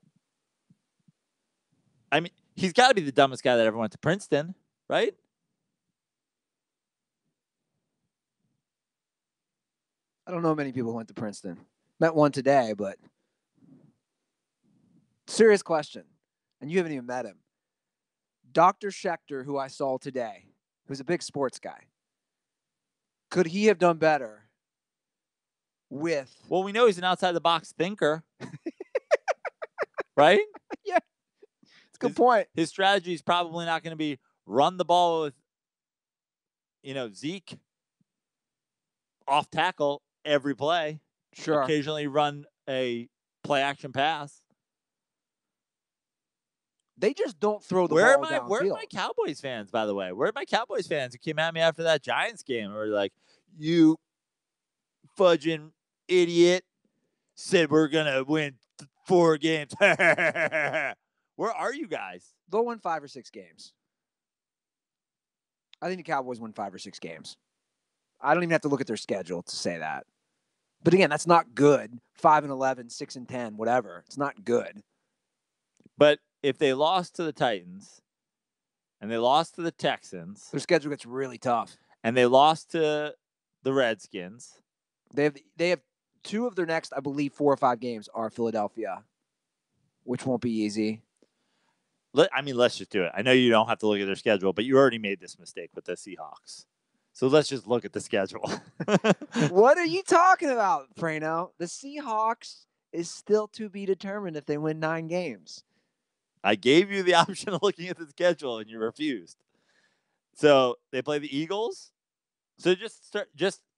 I mean, he's got to be the dumbest guy that ever went to Princeton, right? I don't know many people who went to Princeton. Met one today, but serious question. And you haven't even met him. Dr. Schechter, who I saw today, who's a big sports guy. Could he have done better with... Well, we know he's an outside-the-box thinker. Right? Yeah. It's a good point. His strategy is probably not going to be run the ball with, Zeke off tackle every play. Sure. Occasionally run a play-action pass. They just don't throw the ball downfield. Where are my Cowboys fans, by the way? Where are my Cowboys fans who came at me after that Giants game and were like, you fudging idiot said we're going to win 4 games. Where are you guys? They'll win 5 or 6 games. I think the Cowboys win 5 or 6 games. I don't even have to look at their schedule to say that. But again, that's not good. 5-11, 6-10, whatever. It's not good. But if they lost to the Titans and they lost to the Texans, their schedule gets really tough. And they lost to the Redskins. They have 2 of their next, I believe, 4 or 5 games are Philadelphia, which won't be easy. Let's just do it. I know you don't have to look at their schedule, but you already made this mistake with the Seahawks. So let's just look at the schedule. What are you talking about, Frano? The Seahawks is still to be determined if they win 9 games. I gave you the option of looking at the schedule, and you refused. So they play the Eagles. So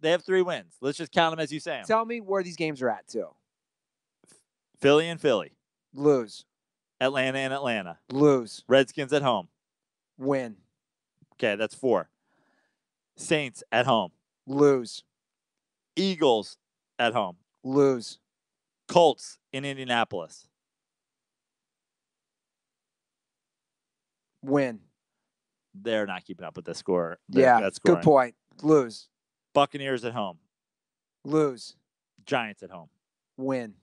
they have 3 wins. Let's just count them as you say them. Tell me where these games are at, too. Philly and Philly. Lose. Atlanta and Atlanta. Lose. Redskins at home. Win. Okay, that's 4. Saints at home. Lose. Eagles at home. Lose. Colts in Indianapolis. Win. They're not keeping up with the score. That's good point. Lose. Buccaneers at home. Lose. Giants at home. Win.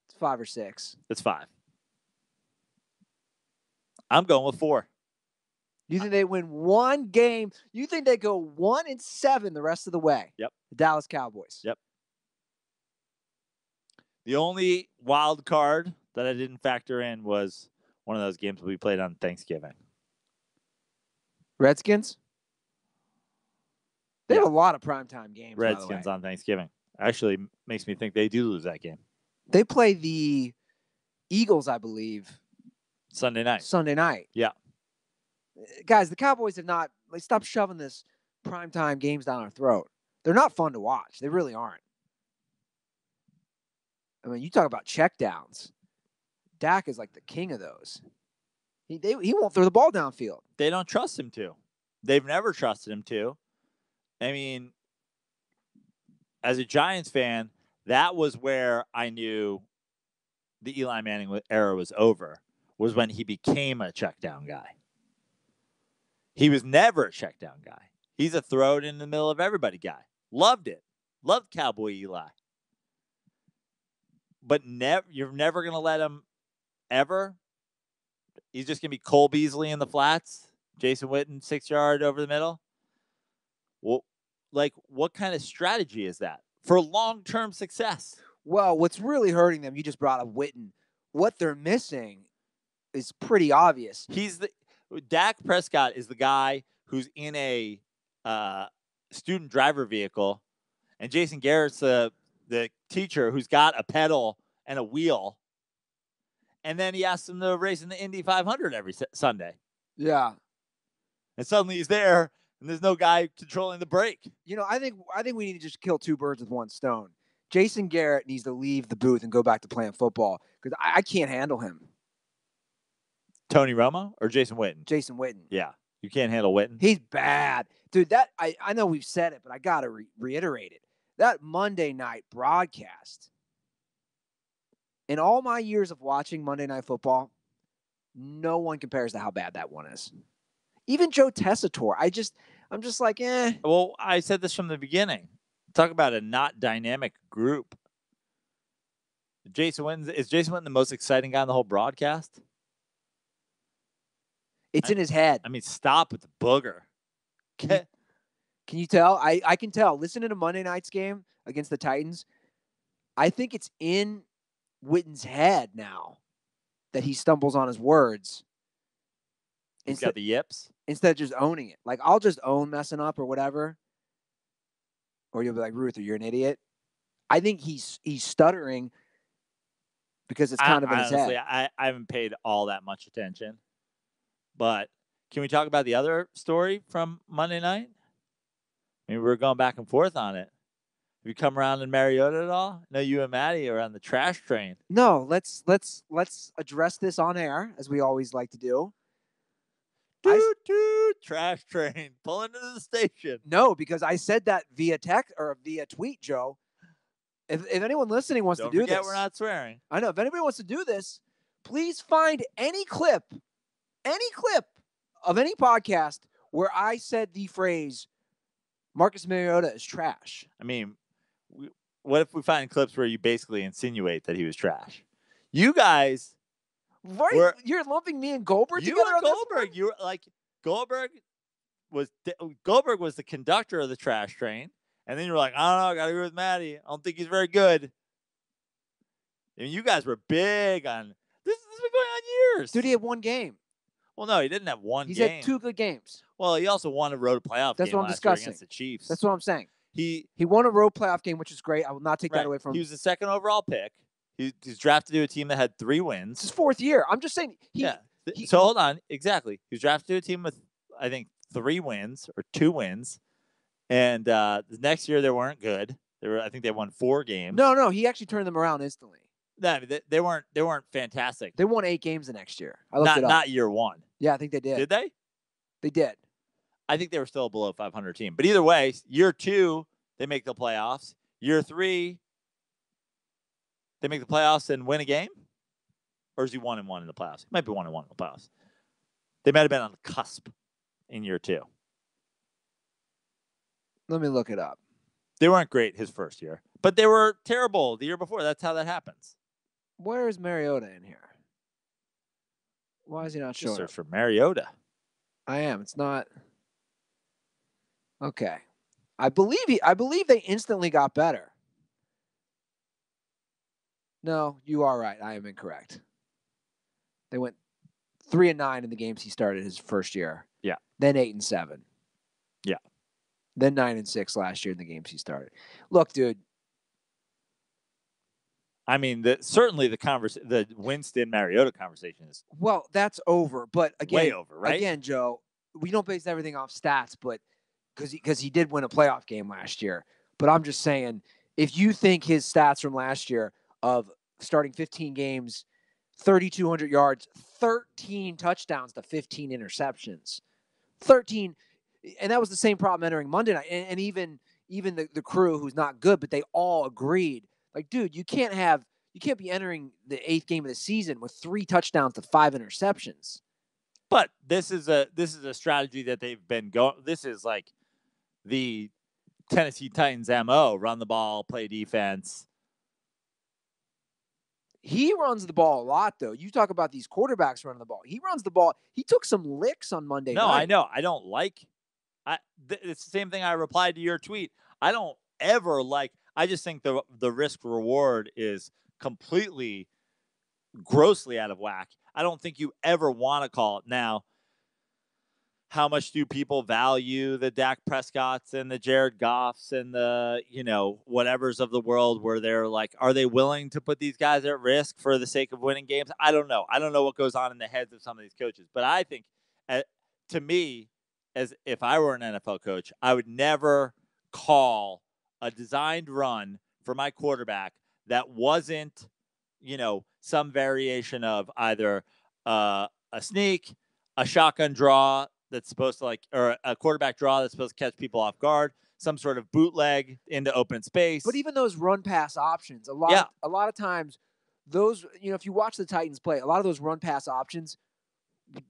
It's 5 or 6. It's 5. I'm going with 4. You think they win 1 game? You think they go 1-7 the rest of the way? Yep. The Dallas Cowboys. Yep. The only wild card that I didn't factor in was one of those games we played on Thanksgiving. Redskins? They have a lot of primetime games. Redskins on Thanksgiving. Actually makes me think they do lose that game. They play the Eagles, I believe. Sunday night. Yeah. Guys, the Cowboys have not – stop shoving this primetime games down our throat. They're not fun to watch. They really aren't. I mean, you talk about checkdowns. Dak is like the king of those. He won't throw the ball downfield. They don't trust him to. They've never trusted him to. I mean, as a Giants fan, that was where I knew the Eli Manning era was over, was when he became a checkdown guy. He was never a checkdown guy. He's a throw it in the middle of everybody guy. Loved it. Loved Cowboy Eli. But you're never going to let him ever. He's just going to be Cole Beasley in the flats. Jason Witten, 6-yard over the middle. Well, what kind of strategy is that for long-term success? Well, what's really hurting them, you just brought up Witten. What they're missing is pretty obvious. Dak Prescott is the guy who's in a student driver vehicle, and Jason Garrett's the teacher who's got a pedal and a wheel, and then he asks him to race in the Indy 500 every Sunday. Yeah. And suddenly he's there, and there's no guy controlling the brake. I think we need to just kill 2 birds with 1 stone. Jason Garrett needs to leave the booth and go back to playing football because I can't handle him. Tony Romo or Jason Witten? Jason Witten. Yeah. You can't handle Witten? He's bad. Dude, that I know we've said it, but I got to reiterate it. That Monday night broadcast, in all my years of watching Monday Night Football, no one compares to how bad that one is. Even Joe Tessitore, I'm just like, eh. Well, I said this from the beginning. Talk about a not dynamic group. Is Jason Witten the most exciting guy in the whole broadcast? It's in his head. I mean, stop with the booger. Can you tell? I can tell. Listening to Monday night's game against the Titans, I think it's in Witten's head now that he stumbles on his words. He's got the yips. Instead of just owning it. Like, I'll just own messing up or whatever. Or you'll be like, Ruther, you're an idiot. I think he's stuttering because it's kind of in his head. I haven't paid all that much attention. But can we talk about the other story from Monday night? I mean, we were going back and forth on it. Have you come around in Mariota at all? No, you and Maddie are on the trash train. No, let's address this on air, as we always like to do. Toot, trash train, pull into the station. No, because I said that via text or via tweet, Joe. If anyone listening wants to do this, we're not swearing. I know. If anybody wants to do this, please find any clip of any podcast where I said the phrase Marcus Mariota is trash. I mean, what if we find clips where you basically insinuate that he was trash? You guys. Right, you're lumping me and Goldberg together. You and Goldberg, you were like Goldberg was the conductor of the trash train, and then you were like, I don't know, I gotta agree with Maddie. I don't think he's very good. And you guys were big on this. This has been going on years. Dude, he had one game. Well, no, he didn't have one. He's game. had 2 good games. Well, he also won a road playoff. That's game what I'm last year discussing against the Chiefs. That's what I'm saying. He won a road playoff game, which is great. I will not take that away from him. He was the second overall pick. He's drafted to a team that had 3 wins. It's his 4th year. I'm just saying. So hold on. Exactly. He was drafted to a team with, I think, 3 wins or 2 wins. And the next year they weren't good. I think they won 4 games. No. He actually turned them around instantly. No, they weren't fantastic. They won 8 games the next year. I looked it up. Not year 1. Yeah, I think they did. Did they? They did. I think they were still a below 500 team. But either way, year 2, they make the playoffs. Year 3, they make the playoffs and win a game? Or is he 1-1 in the playoffs? He might be 1-1 in the playoffs. They might have been on the cusp in year 2. Let me look it up. They weren't great his first year, but they were terrible the year before. That's how that happens. Where is Mariota in here? Why is he not showing? Search for Mariota. I am. It's not. Okay. I believe they instantly got better. No, you are right. I am incorrect. They went 3-9 in the games he started his first year. Yeah. Then 8-7. Yeah. Then 9-6 last year in the games he started. Look, dude. I mean, certainly the Winston Mariota conversation is that's over. But again, way over, right? Again, Joe, we don't base everything off stats, but because he did win a playoff game last year. But I'm just saying, if you think his stats from last year of starting 15 games, 3,200 yards, 13 touchdowns to 15 interceptions, 13, and that was the same problem entering Monday night. And even the crew, who's not good, but they all agreed. Like, dude, you can't be entering the 8th game of the season with 3 touchdowns to 5 interceptions. But this is a strategy that they've been going. This is like the Tennessee Titans MO: run the ball, play defense. He runs the ball a lot, though. You talk about these quarterbacks running the ball. He runs the ball. He took some licks on Monday night. No, I know. I don't like. It's the same thing I replied to your tweet. I don't ever like. I just think the risk reward is completely, grossly out of whack. I don't think you ever want to call it. Now, how much do people value the Dak Prescotts and the Jared Goffs and the, whatevers of the world where they're like, are they willing to put these guys at risk for the sake of winning games? I don't know. I don't know what goes on in the heads of some of these coaches. But I think, to me, as if I were an NFL coach, I would never call a designed run for my quarterback that wasn't, some variation of either a a sneak, a shotgun draw that's supposed to or a quarterback draw that's supposed to catch people off guard, some sort of bootleg into open space. But even those run pass options, a lot of times, those, if you watch the Titans play, a lot of those run pass options,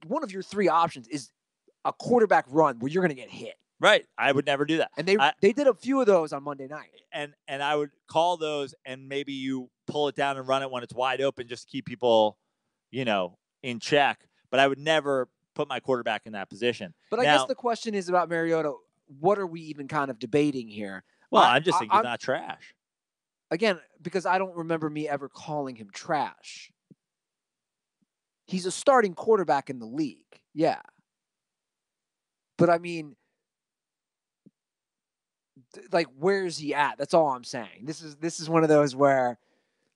one of your three options is a quarterback run where you're going to get hit. Right. I would never do that. And they did a few of those on Monday night. And I would call those, and maybe you pull it down and run it when it's wide open just to keep people, in check. But I would never put my quarterback in that position. But I guess the question is about Mariota. What are we even kind of debating here? Well, I'm just saying he's not trash. Again, because I don't remember me ever calling him trash. He's a starting quarterback in the league. Yeah. But I mean, where's he at? That's all I'm saying. This is one of those where,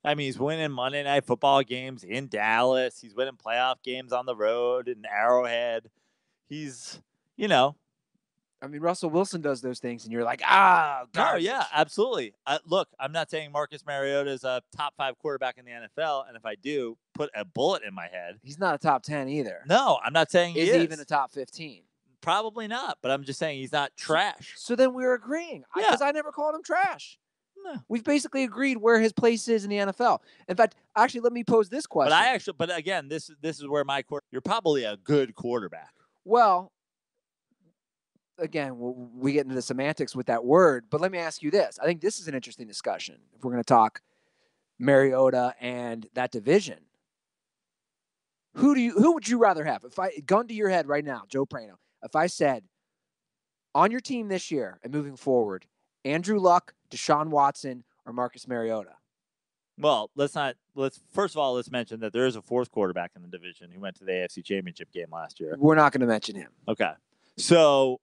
I mean, he's winning Monday Night Football games in Dallas. He's winning playoff games on the road in Arrowhead. He's, I mean, Russell Wilson does those things, and you're like, garbage. No, yeah, absolutely. Look, I'm not saying Marcus Mariota is a top 5 quarterback in the NFL, and if I do, put a bullet in my head. He's not a top 10 either. No, I'm not saying he is. Is he even a top 15? Probably not, but I'm just saying he's not trash. So then we're agreeing, because I never called him trash. No. We've basically agreed where his place is in the NFL. In fact, actually, let me pose this question. But again, this is where you're probably a good quarterback. Well, again, we get into the semantics with that word, but let me ask you this. I think this is an interesting discussion if we're going to talk Mariota and that division. Who would you rather have? Gun to your head right now, Joe Prano, if I said on your team this year and moving forward, Andrew Luck, Deshaun Watson, or Marcus Mariota? Well, let's mention that there is a fourth quarterback in the division who went to the AFC Championship game last year. We're not going to mention him. Okay. So,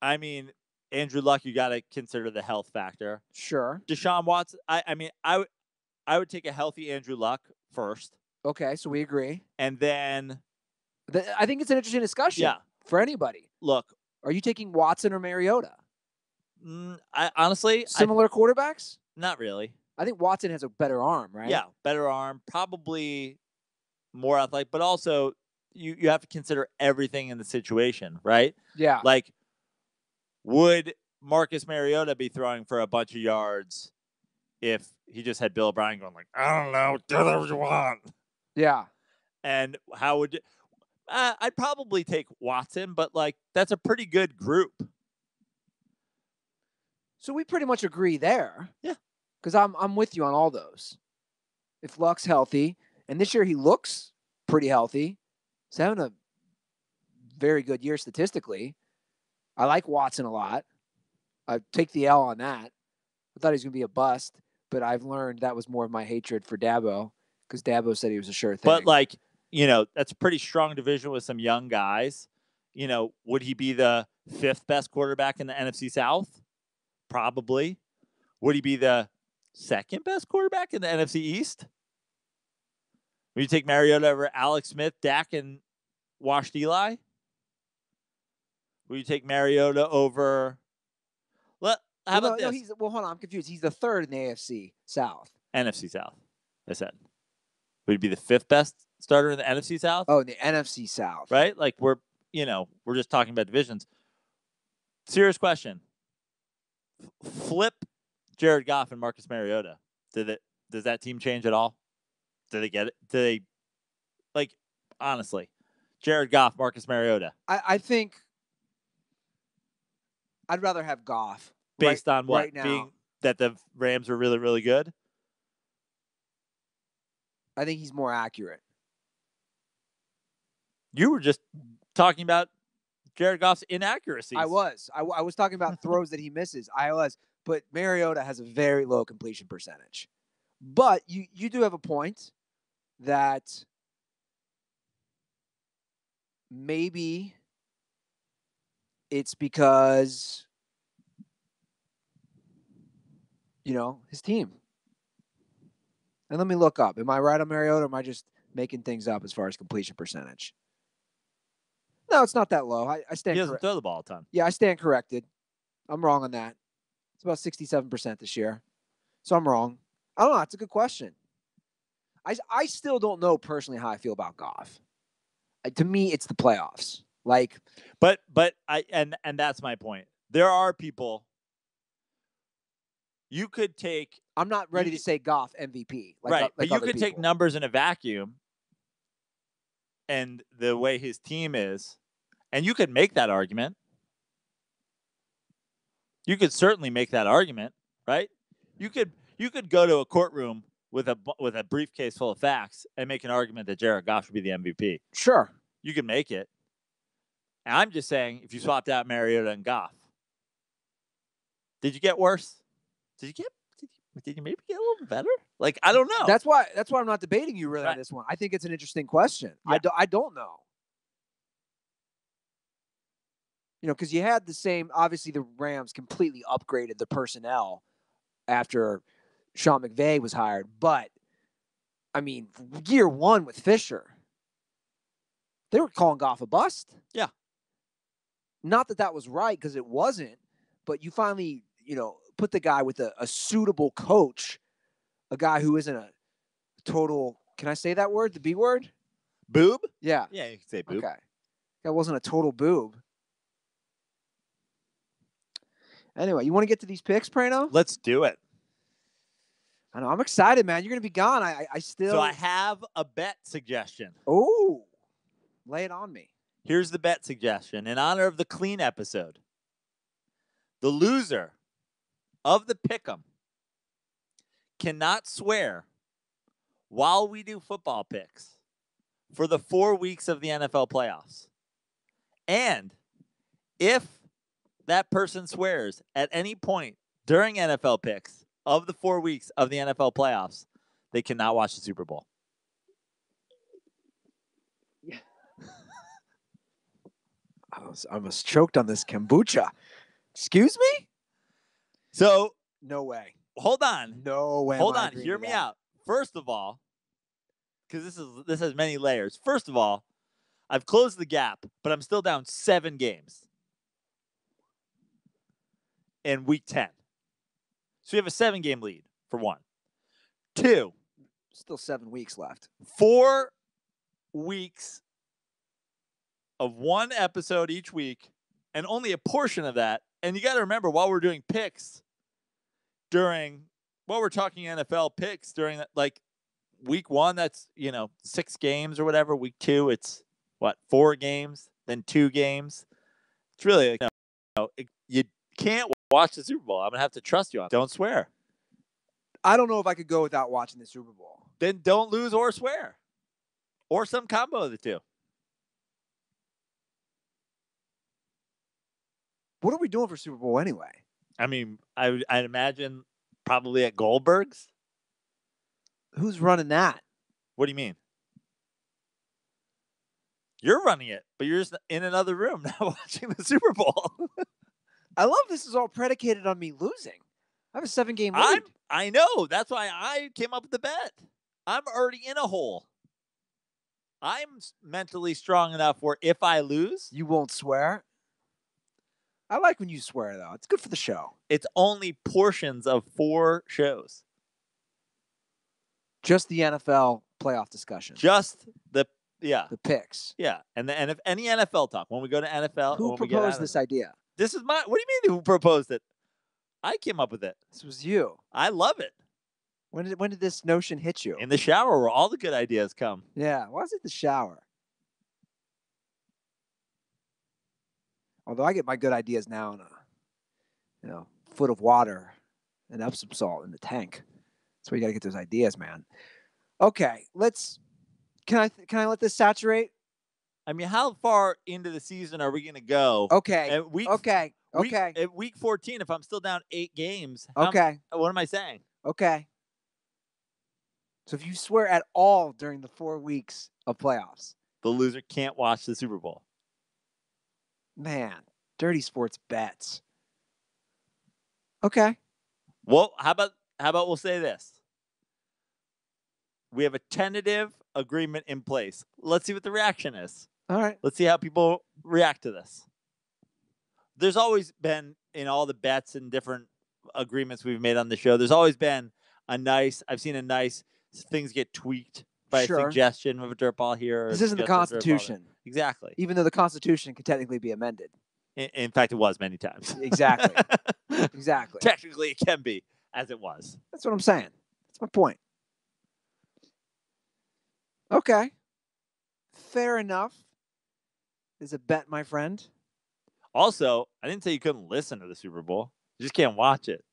I mean, Andrew Luck, you got to consider the health factor. Sure. Deshaun Watson, I would take a healthy Andrew Luck first. Okay, so we agree. And then I think it's an interesting discussion for anybody. Look, are you taking Watson or Mariota? Honestly, similar quarterbacks? Not really. I think Watson has a better arm, right? Yeah, better arm, probably more athletic, but also you have to consider everything in the situation, right? Yeah. Like, would Marcus Mariota be throwing for a bunch of yards if he just had Bill O'Brien going like, I don't know, do whatever you want? Yeah. And how would you? I'd probably take Watson, but that's a pretty good group. So we pretty much agree there. Yeah. Because I'm with you on all those. If Luck's healthy, and this year he looks pretty healthy, he's having a very good year statistically. I like Watson a lot. I take the L on that. I thought he was going to be a bust, but I've learned that was more of my hatred for Dabo because Dabo said he was a sure thing. But that's a pretty strong division with some young guys. Would he be the 5th best quarterback in the NFC South? Probably. Would he be the 2nd best quarterback in the NFC East? Would you take Mariota over Alex Smith, Dak, and Washed Eli? Would you take Mariota over? How about this? Hold on. I'm confused. He's the 3rd in the AFC South. NFC South, I said. Would he be the 5th best starter in the NFC South? Oh, in the NFC South. Right? We're just talking about divisions. Serious question. Flip Jared Goff and Marcus Mariota. Does that team change at all? Do they get it? Honestly, Jared Goff, Marcus Mariota. I think I'd rather have Goff. Based on what? Right now. Being that the Rams are really, really good? I think he's more accurate. You were just talking about Jared Goff's inaccuracies. I was. I was talking about throws that he misses. I was. But Mariota has a very low completion percentage. But you do have a point that maybe it's because, his team. And let me look up. Am I right on Mariota, or am I just making things up as far as completion percentage? No, it's not that low. I stand. He doesn't throw the ball a ton. Yeah, I stand corrected. I'm wrong on that. It's about 67% this year. So I'm wrong. I don't know. It's a good question. I still don't know personally how I feel about Goff. To me, it's the playoffs. Like, But and that's my point. There are people you could take. I'm not ready to say Goff MVP. Right, but you could take people. numbers in a vacuum and the way his team is, and you could make that argument. You could certainly make that argument, right? You could go to a courtroom with a briefcase full of facts and make an argument that Jared Goff should be the MVP. Sure. You can make it. And I'm just saying, if you swapped out Mariota and Goff, did you get worse? Did you maybe get a little bit better? Like, I don't know. That's why I'm not debating you really on this one. I think it's an interesting question. Yeah. I don't know. You know, because you had the same. Obviously, the Rams completely upgraded the personnel after Sean McVay was hired. But I mean, year one with Fisher, they were calling Goff a bust. Yeah. Not that was right, because it wasn't. But you finally, put the guy with a suitable coach, a guy who isn't a total. Can I say that word? The B word? Boob? Yeah. Yeah, you can say boob. Okay. That wasn't a total boob. Anyway, you want to get to these picks, Prano? Let's do it. I know. I'm excited, man. You're going to be gone. I still. So I have a bet suggestion. Oh, lay it on me. Here's the bet suggestion. In honor of the clean episode, the loser of the pick'em cannot swear while we do football picks for the 4 weeks of the NFL playoffs. And if that person swears at any point during NFL picks of the 4 weeks of the NFL playoffs, they cannot watch the Super Bowl. Yeah. I was choked on this kombucha. Excuse me? So, no way. Hold on. No way. Hold on. Hear me out. First of all, because this has many layers. First of all, I've closed the gap, but I'm still down 7 games in week 10. So you have a 7-game lead, for one. 2. Still 7 weeks left. 4 weeks of one episode each week, and only a portion of that. And you got to remember, while we're doing picks while we're talking NFL picks during that, like week 1, that's, 6 games or whatever. Week 2, it's 4 games, then 2 games. It's really, you can't watch the Super Bowl. I'm going to have to trust you on it. Don't swear. I don't know if I could go without watching the Super Bowl. Then don't lose or swear. Or some combo of the two. What are we doing for Super Bowl anyway? I mean, I'd imagine probably at Goldberg's. Who's running that? What do you mean? You're running it, but you're just in another room now watching the Super Bowl. I love this is all predicated on me losing. I have a 7-game lead. I know. That's why I came up with the bet. I'm already in a hole. I'm mentally strong enough where if I lose, you won't swear. I like when you swear, though. It's good for the show. It's only portions of 4 shows. Just the NFL playoff discussion. Just the picks. Yeah, and if any NFL talk when we go to NFL. Who proposed this idea? This is my. What do you mean? Who proposed it? I came up with it. This was you. I love it. When did this notion hit you? In the shower, where all the good ideas come. Yeah, why is it the shower? Although I get my good ideas now in a foot of water and Epsom salt in the tank. That's where you got to get those ideas, man. Okay, can I let this saturate? I mean, how far into the season are we going to go? Okay. At week 14, if I'm still down 8 games. What am I saying? Okay. So if you swear at all during the 4 weeks of playoffs, the loser can't watch the Super Bowl. Man, dirty sports bets. Okay. Well, how about we'll say this? We have a tentative agreement in place. Let's see what the reaction is. All right. Let's see how people react to this. There's always been, in all the bets and different agreements we've made on the show, there's always been I've seen a nice things get tweaked by Sure. a suggestion of a DirtBall here. Or This isn't the Constitution. Exactly. Even though the Constitution could technically be amended. In fact, it was many times. Exactly. Exactly. Technically, it can be, as it was. That's what I'm saying. That's my point. Okay. Fair enough. Is a bet, my friend. Also, I didn't say you couldn't listen to the Super Bowl. You just can't watch it.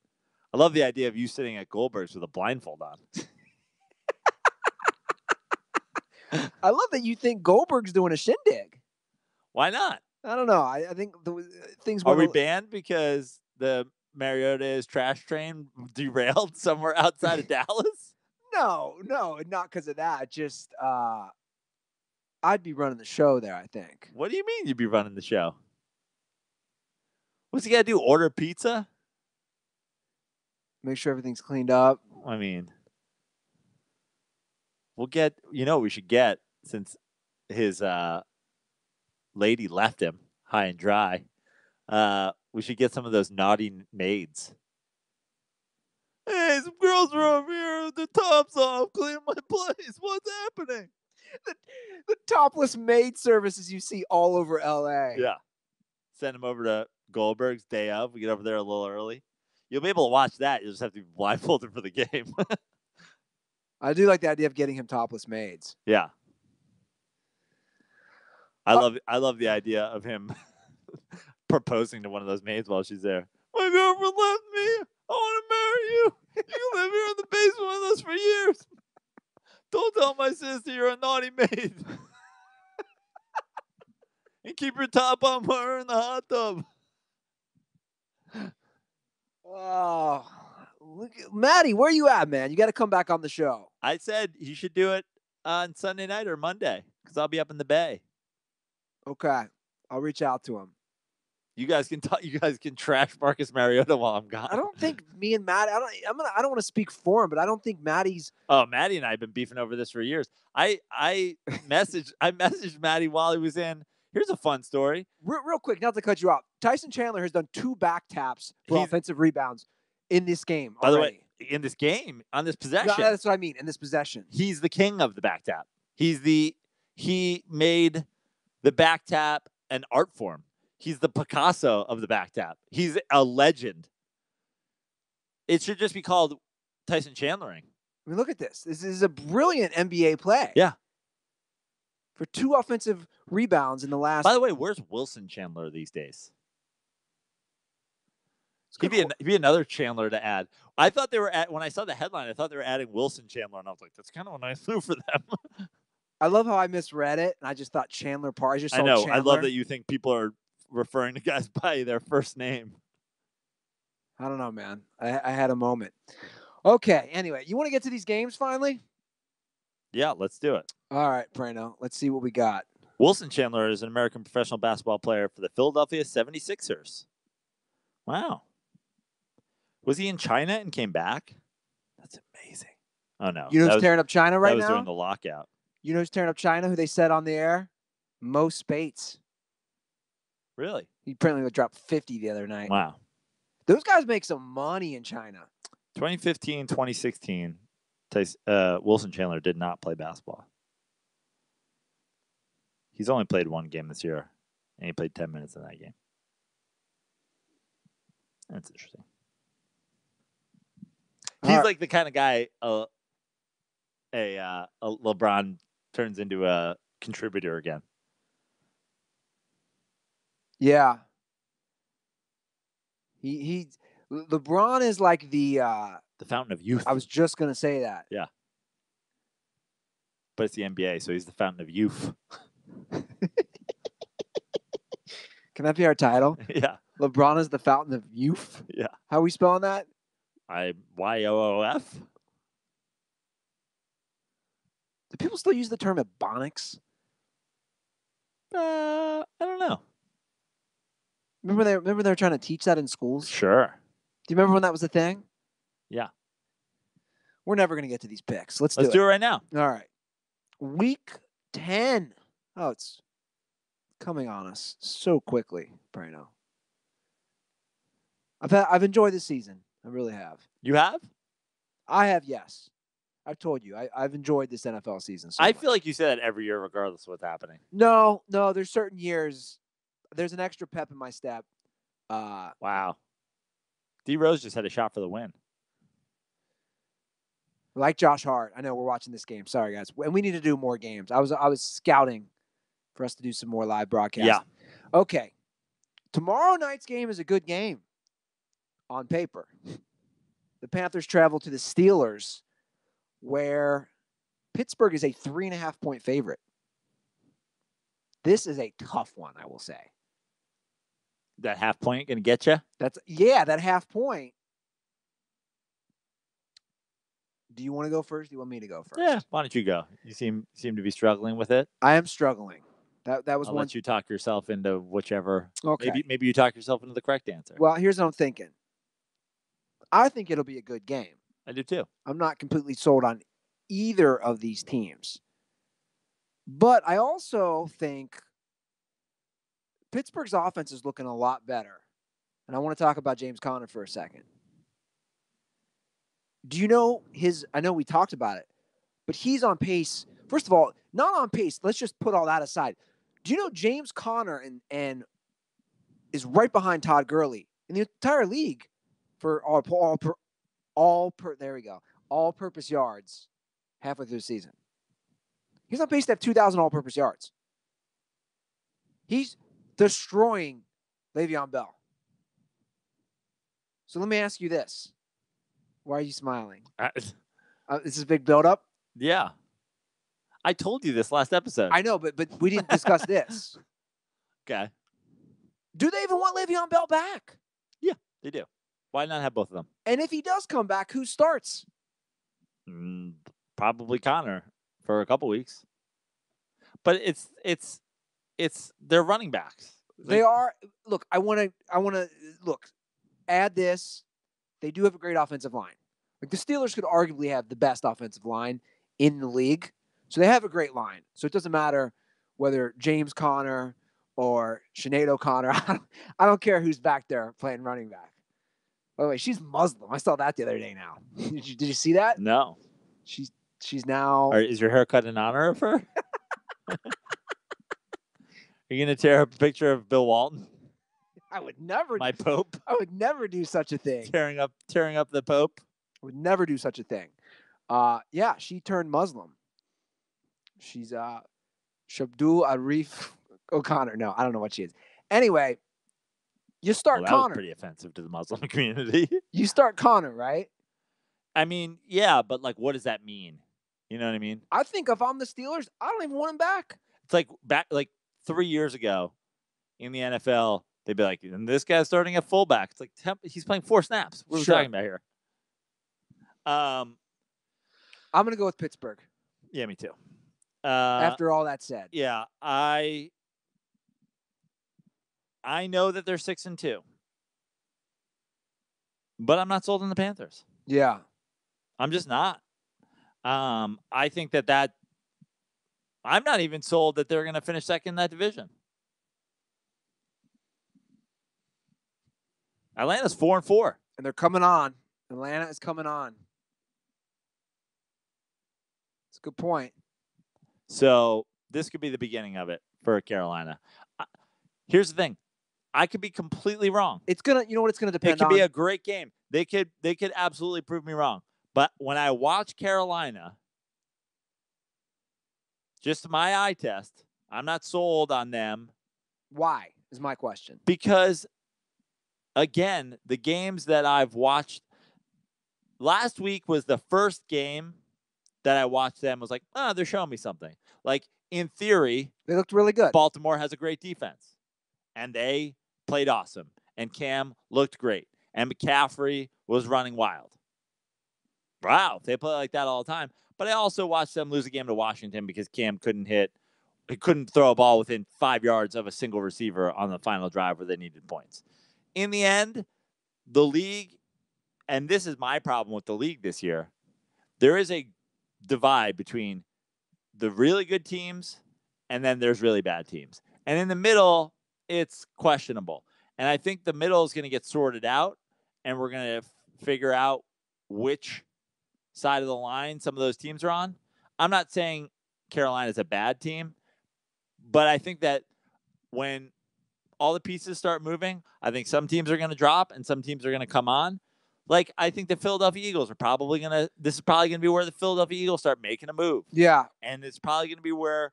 I love the idea of you sitting at Goldberg's with a blindfold on. I love that you think Goldberg's doing a shindig. Why not? I don't know. I think things Are went we banned because the Mariota's trash train derailed somewhere outside of Dallas? No, not because of that. Just I'd be running the show there, I think. What do you mean you'd be running the show? What's he got to do? Order pizza? Make sure everything's cleaned up. I mean, we'll get, what we should get since his lady left him high and dry. We should get some of those naughty maids. Hey, some girls are over here with their tops off, cleaning my place. What's happening? The topless maid services you see all over LA. Yeah. Send them over to Goldberg's day of. We get over there a little early. You'll be able to watch that. You'll just have to be blindfolded for the game. I do like the idea of getting him topless maids. Yeah. I love the idea of him proposing to one of those maids while she's there. My girlfriend left me. I want to marry you. You can live here in the basement with us for years. Don't tell my sister you're a naughty maid. And keep your top on while we're in the hot tub. Oh, look, Maddie, where you at, man? You got to come back on the show. I said he should do it on Sunday night or Monday because I'll be up in the Bay. Okay, I'll reach out to him. You guys can trash Marcus Mariota while I'm gone. I don't think me and Maddie. I don't want to speak for him, but I don't think Maddie's. Oh, Maddie and I have been beefing over this for years. I messaged Maddie while he was in. Here's a fun story. Real quick, not to cut you off. Tyson Chandler has done 2 back taps for offensive rebounds in this game. By the way, in this game, on this possession. No, that's what I mean. In this possession, he's the king of the back tap. He made the back tap an art form. He's the Picasso of the back tap. He's a legend. It should just be called Tyson Chandlering. I mean, look at this. This is a brilliant NBA play. Yeah. For 2 offensive rebounds in the last. By the way, where's Wilson Chandler these days? He'd be another Chandler to add. I thought they were when I saw the headline, I thought they were adding Wilson Chandler, and I was like, that's kind of a nice move for them. I love how I misread it, and I just thought Chandler Parr. I know. Chandler. I love that you think people are referring to guys by their first name. I don't know, man. I had a moment. Okay. Anyway, you want to get to these games finally? Yeah, let's do it. All right, Prano. Let's see what we got. Wilson Chandler is an American professional basketball player for the Philadelphia 76ers. Wow. Was he in China and came back? That's amazing. Oh, no. You know who's tearing up China right now? That was during the lockout. You know who's tearing up China, who they said on the air? Mo Spates. Really? He apparently dropped 50 the other night. Wow. Those guys make some money in China. 2015, 2016, Wilson Chandler did not play basketball. He's only played 1 game this year, and he played 10 minutes in that game. That's interesting. He's like the kind of guy a LeBron turns into a contributor again. Yeah. LeBron is like the fountain of youth. I was just gonna say that. Yeah. But it's the NBA, so he's the fountain of youth. Can that be our title? Yeah. LeBron is the fountain of youth? Yeah. How are we spelling that? YOOF. Do people still use the term ebonics? I don't know. Remember they were trying to teach that in schools? Sure. Do you remember when that was a thing? Yeah. We're never going to get to these picks. Let's do it right now. All right. Week 10. Oh, it's coming on us so quickly, Brano. I've enjoyed this season. I really have. You have? I have, yes. I've told you, I've enjoyed this NFL season so I much. feel like you say that every year, regardless of what's happening. No, there's certain years, there's an extra pep in my step. Wow. D Rose just had a shot for the win. Like Josh Hart. I know we're watching this game. Sorry, guys. And we need to do more games. I was scouting for us to do some more live broadcasts. Yeah. Okay. Tomorrow night's game is a good game on paper. The Panthers travel to the Steelers, where Pittsburgh is a 3.5-point favorite. This is a tough one, I will say. That half point going to get you? That half point. Do you want to go first? Do you want me to go first? Yeah. Why don't you go? You seem to be struggling with it. I am struggling. That was I'll one. let you talk yourself into whichever. Okay. Maybe you talk yourself into the correct answer. Well, here's what I'm thinking. I think it'll be a good game. I do too. I'm not completely sold on either of these teams. But I also think Pittsburgh's offense is looking a lot better. And I want to talk about James Conner for a second. Do you know I know we talked about it, but he's on pace. First of all, not on pace. Let's just put all that aside. Do you know James Conner and is right behind Todd Gurley in the entire league for all-purpose yards halfway through the season? He's on pace to have 2,000 all-purpose yards. He's destroying Le'Veon Bell. So let me ask you this. Why are you smiling? This is a big build-up? Yeah. I told you this last episode. I know, but we didn't discuss this. Okay. Do they even want Le'Veon Bell back? Yeah, they do. Why not have both of them? And if he does come back, who starts? Probably Connor for a couple weeks. But it's they're running backs. They are. Look, I want to add this. They do have a great offensive line. Like the Steelers could arguably have the best offensive line in the league. So they have a great line. So it doesn't matter whether James Conner or Sinead O'Connor. I don't care who's back there playing running back. By the way, she's Muslim. I saw that the other day now. Did you see that? No. She's now. Is your haircut in honor of her? Are you going to tear up a picture of Bill Walton? I would never. My Pope? I would never do such a thing. Tearing up the Pope? I would never do such a thing. Yeah, she turned Muslim. She's Shabdul Arif O'Connor. No, I don't know what she is. Anyway, you start that Connor. Was pretty offensive to the Muslim community. You start Connor, right? I mean, yeah, but like, what does that mean? You know what I mean? I think if I'm the Steelers, I don't even want him back. It's like 3 years ago in the NFL, they'd be like, and this guy's starting at fullback. It's like he's playing 4 snaps. What are we talking about here? I'm going to go with Pittsburgh. Yeah, me too. After all that said. Yeah, I know that they're 6-2. But I'm not sold on the Panthers. Yeah. I'm just not. I think that I'm not even sold that they're going to finish second in that division. Atlanta's 4-4. And they're coming on. Atlanta is coming on. That's a good point. So this could be the beginning of it for Carolina. Here's the thing. I could be completely wrong. It's going to, you know what it's going to depend on? It could be a great game. They could absolutely prove me wrong. But when I watch Carolina, just my eye test, I'm not sold on them. Why is my question? Because, again, the games that I've watched, last week was the first game that I watched them. Was like, they're showing me something. Like, in theory, they looked really good. Baltimore has a great defense. And they played awesome. And Cam looked great. And McCaffrey was running wild. Wow, they play like that all the time. But I also watched them lose a game to Washington because Cam couldn't throw a ball within 5 yards of a single receiver on the final drive where they needed points. In the end, the league, and this is my problem with the league this year, there is a divide between the really good teams and then there's really bad teams. And in the middle, it's questionable. And I think the middle is going to get sorted out, and we're going to figure out which side of the line some of those teams are on. I'm not saying Carolina's a bad team, but I think that when all the pieces start moving, I think some teams are going to drop and some teams are going to come on. Like, I think the Philadelphia Eagles are probably going to, this is probably going to be where the Philadelphia Eagles start making a move. Yeah. And it's probably going to be where,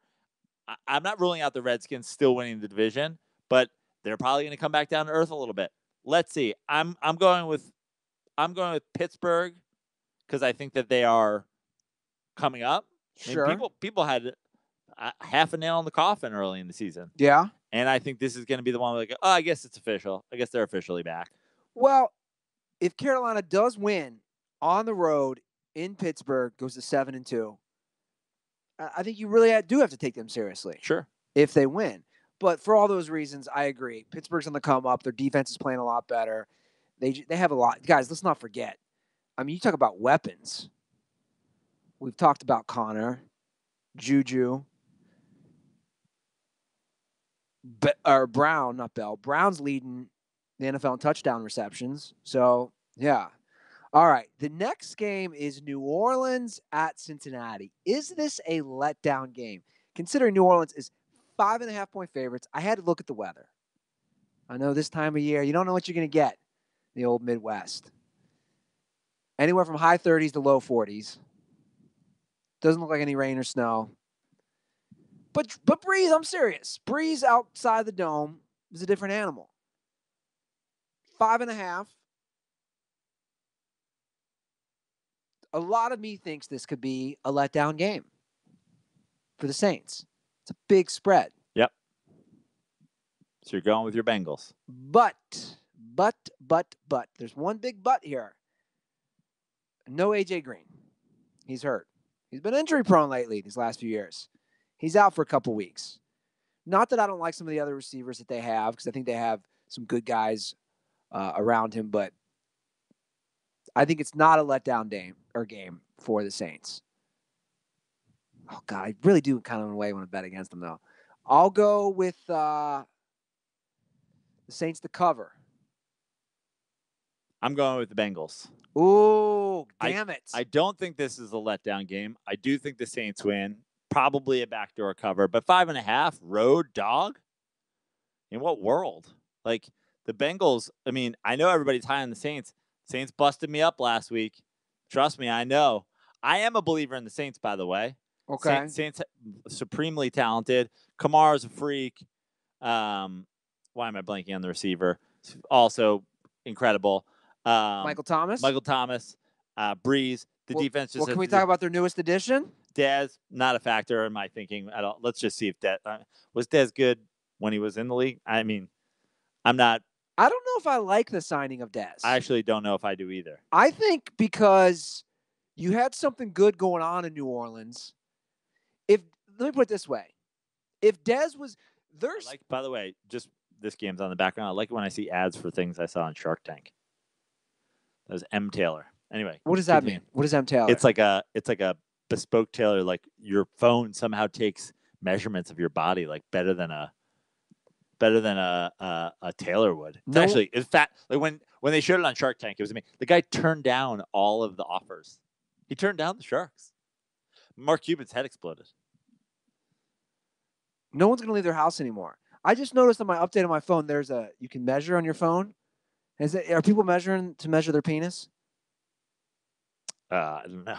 I'm not ruling out the Redskins still winning the division, but they're probably going to come back down to earth a little bit. Let's see. I'm going with Pittsburgh because I think that they are coming up. Sure. I mean, people had half a nail in the coffin early in the season. Yeah. And I think this is going to be the one where they go, oh, I guess it's official. I guess they're officially back. Well, if Carolina does win on the road in Pittsburgh, goes to 7-2, I think you really do have to take them seriously. Sure. If they win. But for all those reasons, I agree. Pittsburgh's on the come up. Their defense is playing a lot better. They have a lot. Guys, let's not forget. I mean, you talk about weapons. We've talked about Connor, Juju, Brown, not Bell. Brown's leading the NFL in touchdown receptions. So, yeah. All right. The next game is New Orleans at Cincinnati. Is this a letdown game? Considering New Orleans is 5.5-point favorites, I had to look at the weather. I know this time of year, you don't know what you're going to get in the old Midwest. Anywhere from high 30s to low 40s. Doesn't look like any rain or snow. But Breeze, I'm serious. Breeze outside the dome is a different animal. 5.5. A lot of me thinks this could be a letdown game for the Saints. It's a big spread. Yep. So you're going with your Bengals. But, there's one big but here. No A.J. Green. He's hurt. He's been injury prone lately these last few years. He's out for a couple weeks. Not that I don't like some of the other receivers that they have, because I think they have some good guys around him, but I think it's not a letdown game for the Saints. Oh, God, I really do kind of in a way want to bet against them, though. I'll go with the Saints to cover. I'm going with the Bengals. Ooh, damn it. I don't think this is a letdown game. I do think the Saints win. Probably a backdoor cover, but 5.5 road dog. In what world? Like the Bengals. I mean, I know everybody's high on the Saints. Saints busted me up last week. Trust me, I know. I am a believer in the Saints, by the way. Okay. Saints supremely talented. Kamara's a freak. Why am I blanking on the receiver? Also incredible. Michael Thomas. Breeze. The defense just. Can we talk about their newest addition? Dez, not a factor in my thinking at all. Let's just see if was Dez good when he was in the league. I mean, I'm not. I don't know if I like the signing of Dez. I actually don't know if I do either. I think because you had something good going on in New Orleans. Let me put it this way. If Dez was by the way, just this game's on the background. I like it when I see ads for things I saw on Shark Tank. That was M. Taylor. Anyway. What does that mean? What is M. Taylor? It's like a bespoke tailor, like your phone somehow takes measurements of your body like better than a tailor would. It's fact. Like when they showed it on Shark Tank, it was amazing. The guy turned down all of the offers. He turned down the sharks. Mark Cuban's head exploded. No one's gonna leave their house anymore. I just noticed on my update on my phone, you can measure on your phone. Are people measuring to measure their penis? I don't know.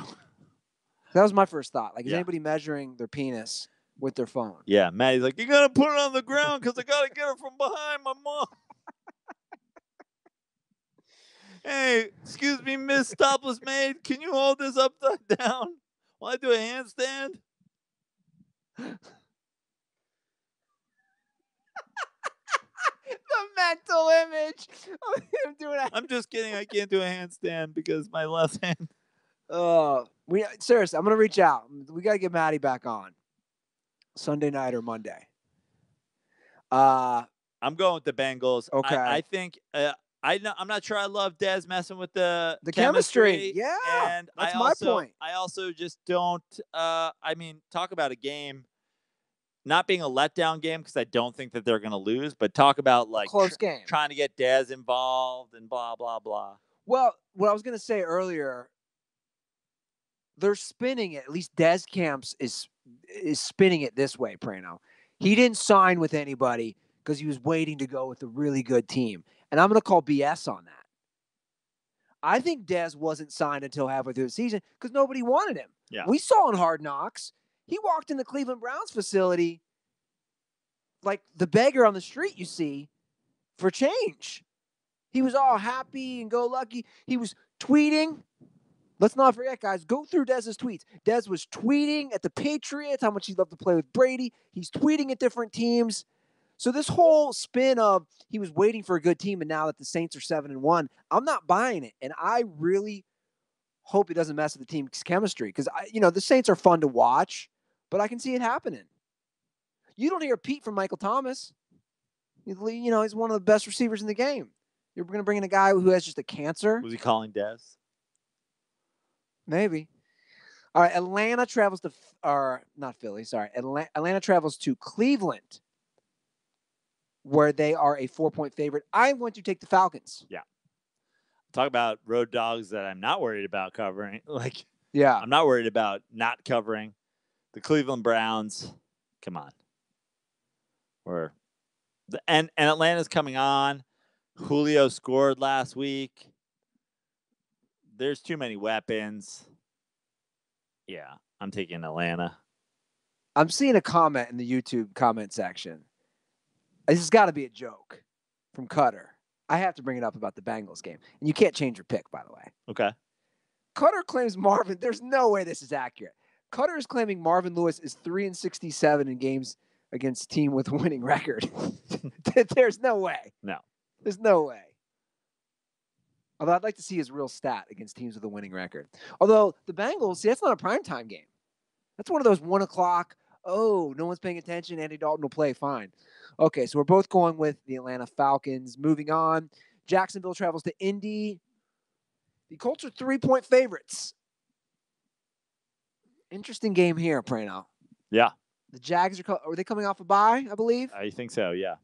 That was my first thought. Like, is anybody measuring their penis with their phone? Yeah, Maddie's like, you gotta put it on the ground because I gotta get it from behind my mom. Hey, excuse me, Miss Topless Maid, can you hold this upside down while I do a handstand? The mental image of him doing that. I'm just kidding. I can't do a handstand because my left hand. Seriously, I'm gonna reach out. We gotta get Maddie back on Sunday night or Monday. I'm going with the Bengals. Okay. I think I'm not sure I love Dez messing with the chemistry. Yeah, and that's my point. I also just don't. I mean, talk about a game not being a letdown game because I don't think that they're going to lose, but talk about like close game, trying to get Dez involved and blah blah blah. Well, what I was going to say earlier, they're spinning it. At least Dez Camps is spinning it this way, Prano. He didn't sign with anybody because he was waiting to go with a really good team. And I'm going to call BS on that. I think Dez wasn't signed until halfway through the season because nobody wanted him. Yeah. We saw in Hard Knocks, he walked in the Cleveland Browns facility like the beggar on the street you see for change. He was all happy and go lucky. He was tweeting. Let's not forget, guys, go through Dez's tweets. Dez was tweeting at the Patriots, how much he loved to play with Brady. He's tweeting at different teams. So this whole spin of he was waiting for a good team, and now that the Saints are 7-1, I'm not buying it. And I really hope it doesn't mess with the team's chemistry because, the Saints are fun to watch, but I can see it happening. You don't hear Pete from Michael Thomas. He's one of the best receivers in the game. You're going to bring in a guy who has just a cancer? Was he calling Dez? Maybe. All right, Atlanta travels to not Philly, sorry. Atlanta travels to Cleveland, where they are a 4-point favorite. I'm going to take the Falcons. Yeah. Talk about road dogs that I'm not worried about covering. Yeah. I'm not worried about not covering. The Cleveland Browns, come on. And Atlanta's coming on. Julio scored last week. There's too many weapons. Yeah, I'm taking Atlanta. I'm seeing a comment in the YouTube comment section. This has got to be a joke from Cutter. I have to bring it up about the Bengals game. And you can't change your pick, by the way. Okay. Cutter claims Marvin. There's no way this is accurate. Cutter is claiming Marvin Lewis is 3-67 in games against team with a winning record. There's no way. No. There's no way. Although I'd like to see his real stat against teams with a winning record. Although the Bengals, that's not a primetime game. That's one of those 1 o'clock, no one's paying attention, Andy Dalton will play, fine. Okay, so we're both going with the Atlanta Falcons. Moving on, Jacksonville travels to Indy. The Colts are 3-point favorites. Interesting game here, Prano. Yeah. The Jags are they coming off a bye, I believe? I think so, yeah.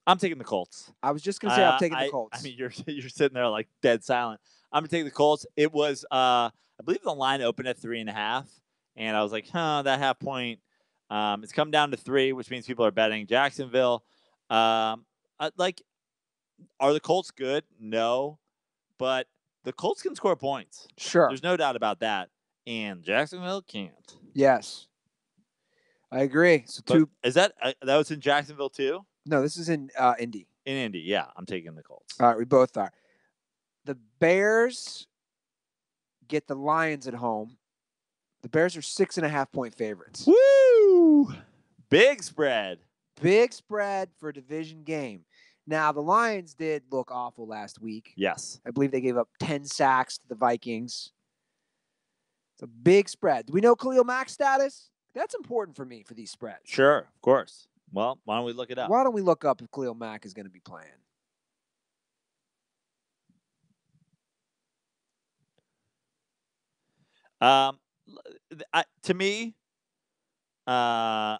I'm taking the Colts. I was just going to say I'm taking the Colts. I mean, you're sitting there like dead silent. I'm going to take the Colts. It was, I believe the line opened at 3.5, and I was like, that half point. It's come down to 3, which means people are betting Jacksonville. Are the Colts good? No, but the Colts can score points. Sure. There's no doubt about that, and Jacksonville can't. Yes. I agree. So is that was in Jacksonville too? No, this is in Indy. In Indy, yeah. I'm taking the Colts. All right, we both are. The Bears get the Lions at home. The Bears are 6.5-point favorites. Woo! Big spread. Big spread for a division game. Now, the Lions did look awful last week. Yes. I believe they gave up 10 sacks to the Vikings. It's a big spread. Do we know Khalil Mack's status? That's important for me for these spreads. Sure, of course. Well, why don't we look it up? Why don't we look up if Khalil Mack is going to be playing? To me, I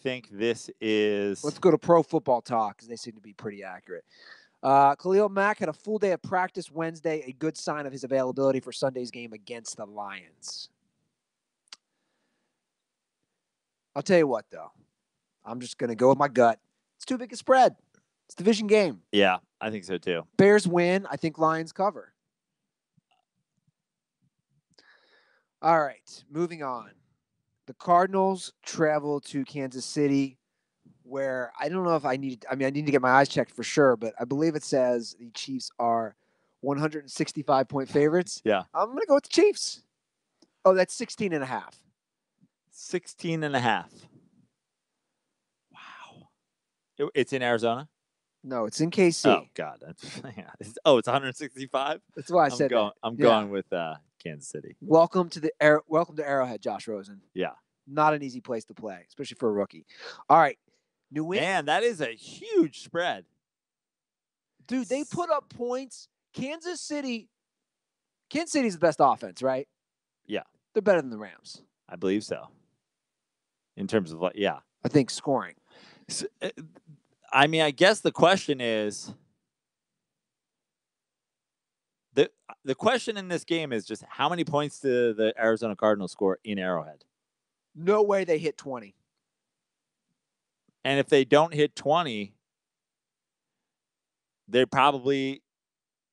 think this is... Let's go to Pro Football Talk because they seem to be pretty accurate. Khalil Mack had a full day of practice Wednesday, a good sign of his availability for Sunday's game against the Lions. I'll tell you what, though. I'm just going to go with my gut. It's too big a spread. It's a division game. Yeah, I think so, too. Bears win. I think Lions cover. All right, moving on. The Cardinals travel to Kansas City, where I don't know if I need to get my eyes checked for sure, but I believe it says the Chiefs are 165-point favorites. Yeah. I'm going to go with the Chiefs. Oh, that's 16.5. 16.5. Wow. It's in Arizona? No, it's in KC. Oh, God. It's 165? That's why I said that. I'm going with Kansas City. Welcome to Arrowhead, Josh Rosen. Yeah. Not an easy place to play, especially for a rookie. All right. New England. Man, that is a huge spread. Dude, they put up points. Kansas City's the best offense, right? Yeah. They're better than the Rams. I believe so. In terms of, yeah. I think scoring. So, I guess the question is, The question in this game is just how many points do the Arizona Cardinals score in Arrowhead? No way they hit 20. And if they don't hit 20, they probably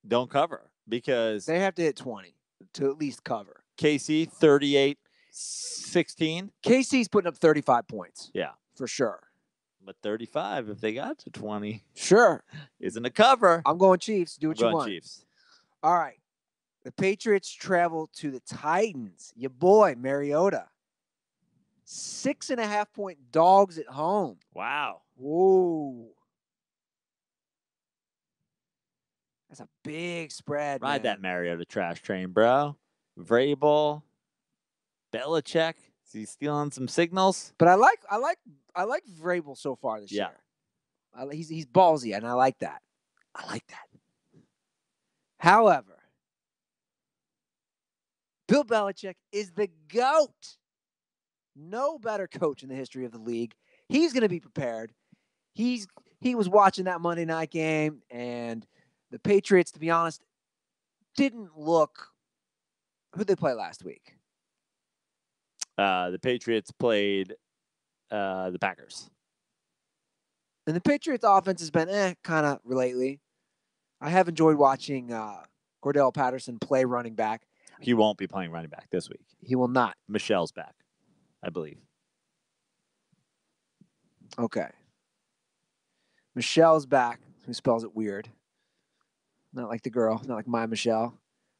don't cover because They have to hit 20 to at least cover. KC 38-16. KC's putting up 35 points. Yeah. For sure. But 35, if they got to 20, sure, isn't a cover. I'm going Chiefs. Do what you want. Chiefs. All right. The Patriots travel to the Titans. Your boy, Mariota. 6.5-point dogs at home. Wow. Whoa. That's a big spread, Ride man. that Mariota trash train, bro. Vrabel, Belichick. Is he stealing some signals? But I like Vrabel so far this year. He's ballsy, and I like that. However, Bill Belichick is the GOAT. No better coach in the history of the league. He's going to be prepared. He was watching that Monday night game, and the Patriots, to be honest, didn't look. Who'd they play last week? The Patriots played the Packers. And the Patriots offense has been kind of lately. I have enjoyed watching Cordell Patterson play running back. He won't be playing running back this week. He will not. Michelle's back, I believe. Okay. Michelle's back, who spells it weird. Not like the girl, not like my Michelle.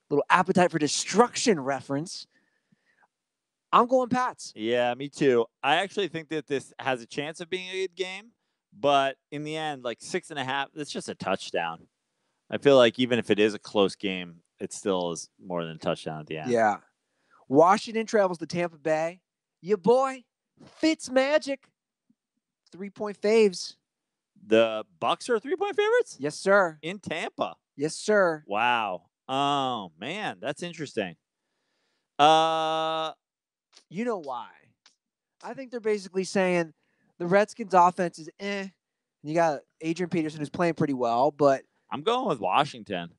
Little appetite for destruction reference. I'm going Pats. Yeah, me too. I actually think that this has a chance of being a good game, but in the end, like 6.5, it's just a touchdown. I feel like even if it is a close game, it still is more than a touchdown at the end. Yeah. Washington travels to Tampa Bay. Your boy, Fitzmagic. 3-point faves. The Bucks are 3-point favorites? Yes, sir. In Tampa. Yes, sir. Wow. Oh, man, that's interesting. You know why? I think they're basically saying the Redskins offense is You got Adrian Peterson who's playing pretty well, but I'm going with Washington.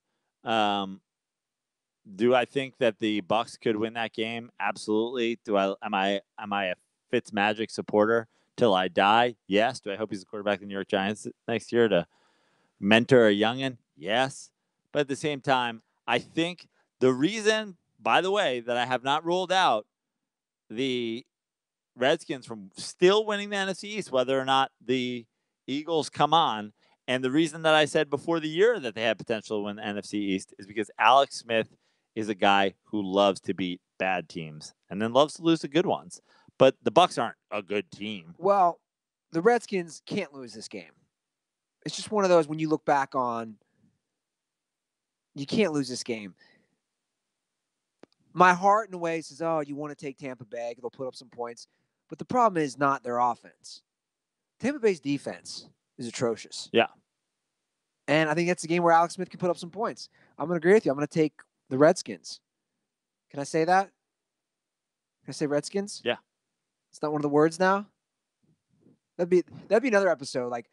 Do I think that the Bucks could win that game? Absolutely. Am I a Fitzmagic supporter till I die? Yes. Do I hope he's the quarterback of the New York Giants next year to mentor a youngin? Yes. But at the same time, I think the reason, by the way, that I have not ruled out the Redskins from still winning the NFC East, whether or not the Eagles come on, and the reason that I said before the year that they had potential to win the NFC East is because Alex Smith is a guy who loves to beat bad teams and then loves to lose the good ones. But the Bucks aren't a good team. Well, the Redskins can't lose this game. It's just one of those when you look back on, you can't lose this game. My heart, in a way, says, oh, you want to take Tampa Bay. They'll put up some points. But the problem is not their offense. Tampa Bay's defense is atrocious. Yeah. And I think that's the game where Alex Smith can put up some points. I'm going to agree with you. I'm going to take the Redskins. Can I say that? Can I say Redskins? Yeah. It's not one of the words now? That'd be another episode. Like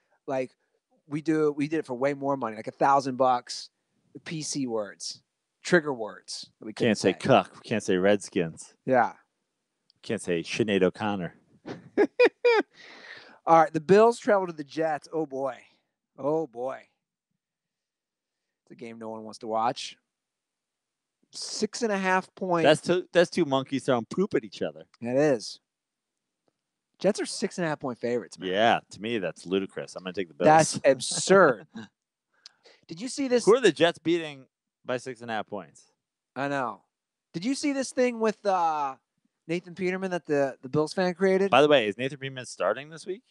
we did it for way more money, like $1,000. The PC words, trigger words. That we can't say cuck. We can't say Redskins. Yeah. Can't say Sinead O'Connor. All right. The Bills travel to the Jets. Oh, boy. Oh, boy. It's a game no one wants to watch. 6.5 points. That's two monkeys throwing poop at each other. It is. Jets are 6.5 point favorites, man. Yeah, to me, that's ludicrous. I'm going to take the Bills. That's absurd. Did you see this? Who are the Jets beating by 6.5 points? I know. Did you see this thing with Nathan Peterman that the Bills fan created? By the way, is Nathan Peterman starting this week?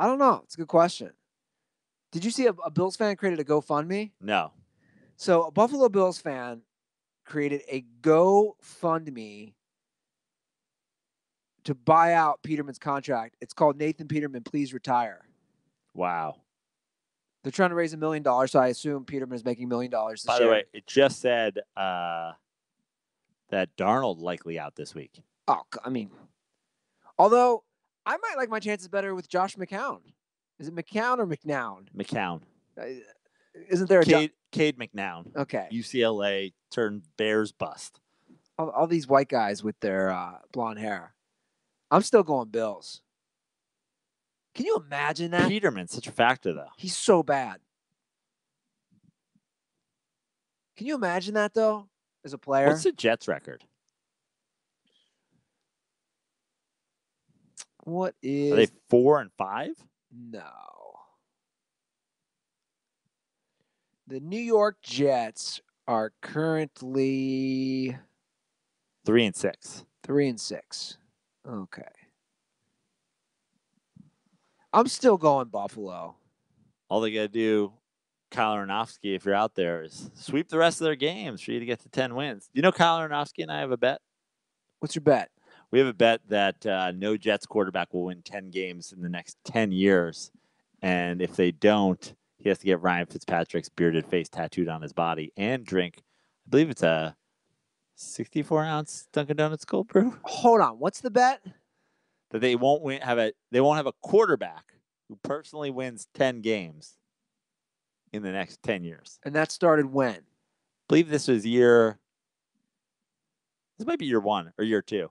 I don't know. It's a good question. Did you see a Bills fan created a GoFundMe? No. So a Buffalo Bills fan created a GoFundMe to buy out Peterman's contract. It's called Nathan Peterman, Please Retire. Wow. They're trying to raise $1 million, so I assume Peterman is making $1 million this By year. the way, it just said that Darnold likely out this week. Oh, I mean, although I might like my chances better with Josh McCown. Is it McCown or McNown? McCown. Isn't there a Cade McNown? Okay. UCLA turned Bears bust. All these white guys with their blonde hair. I'm still going Bills. Can you imagine that? Peterman's such a factor, though. He's so bad. Can you imagine that, though, as a player? What's the Jets' record? What is... Are they 4-5? No. The New York Jets are currently 3-6. 3-6. Okay. I'm still going Buffalo. All they got to do, Kyle Aronofsky, if you're out there, is sweep the rest of their games for you to get to 10 wins. You know Kyle Aronofsky and I have a bet? What's your bet? We have a bet that no Jets quarterback will win 10 games in the next 10 years. And if they don't, he has to get Ryan Fitzpatrick's bearded face tattooed on his body and drink, I believe it's a 64-ounce Dunkin' Donuts cold brew. Hold on. What's the bet? That they won't have a quarterback who personally wins 10 games in the next 10 years. And that started when? I believe this might be year 1 or year 2.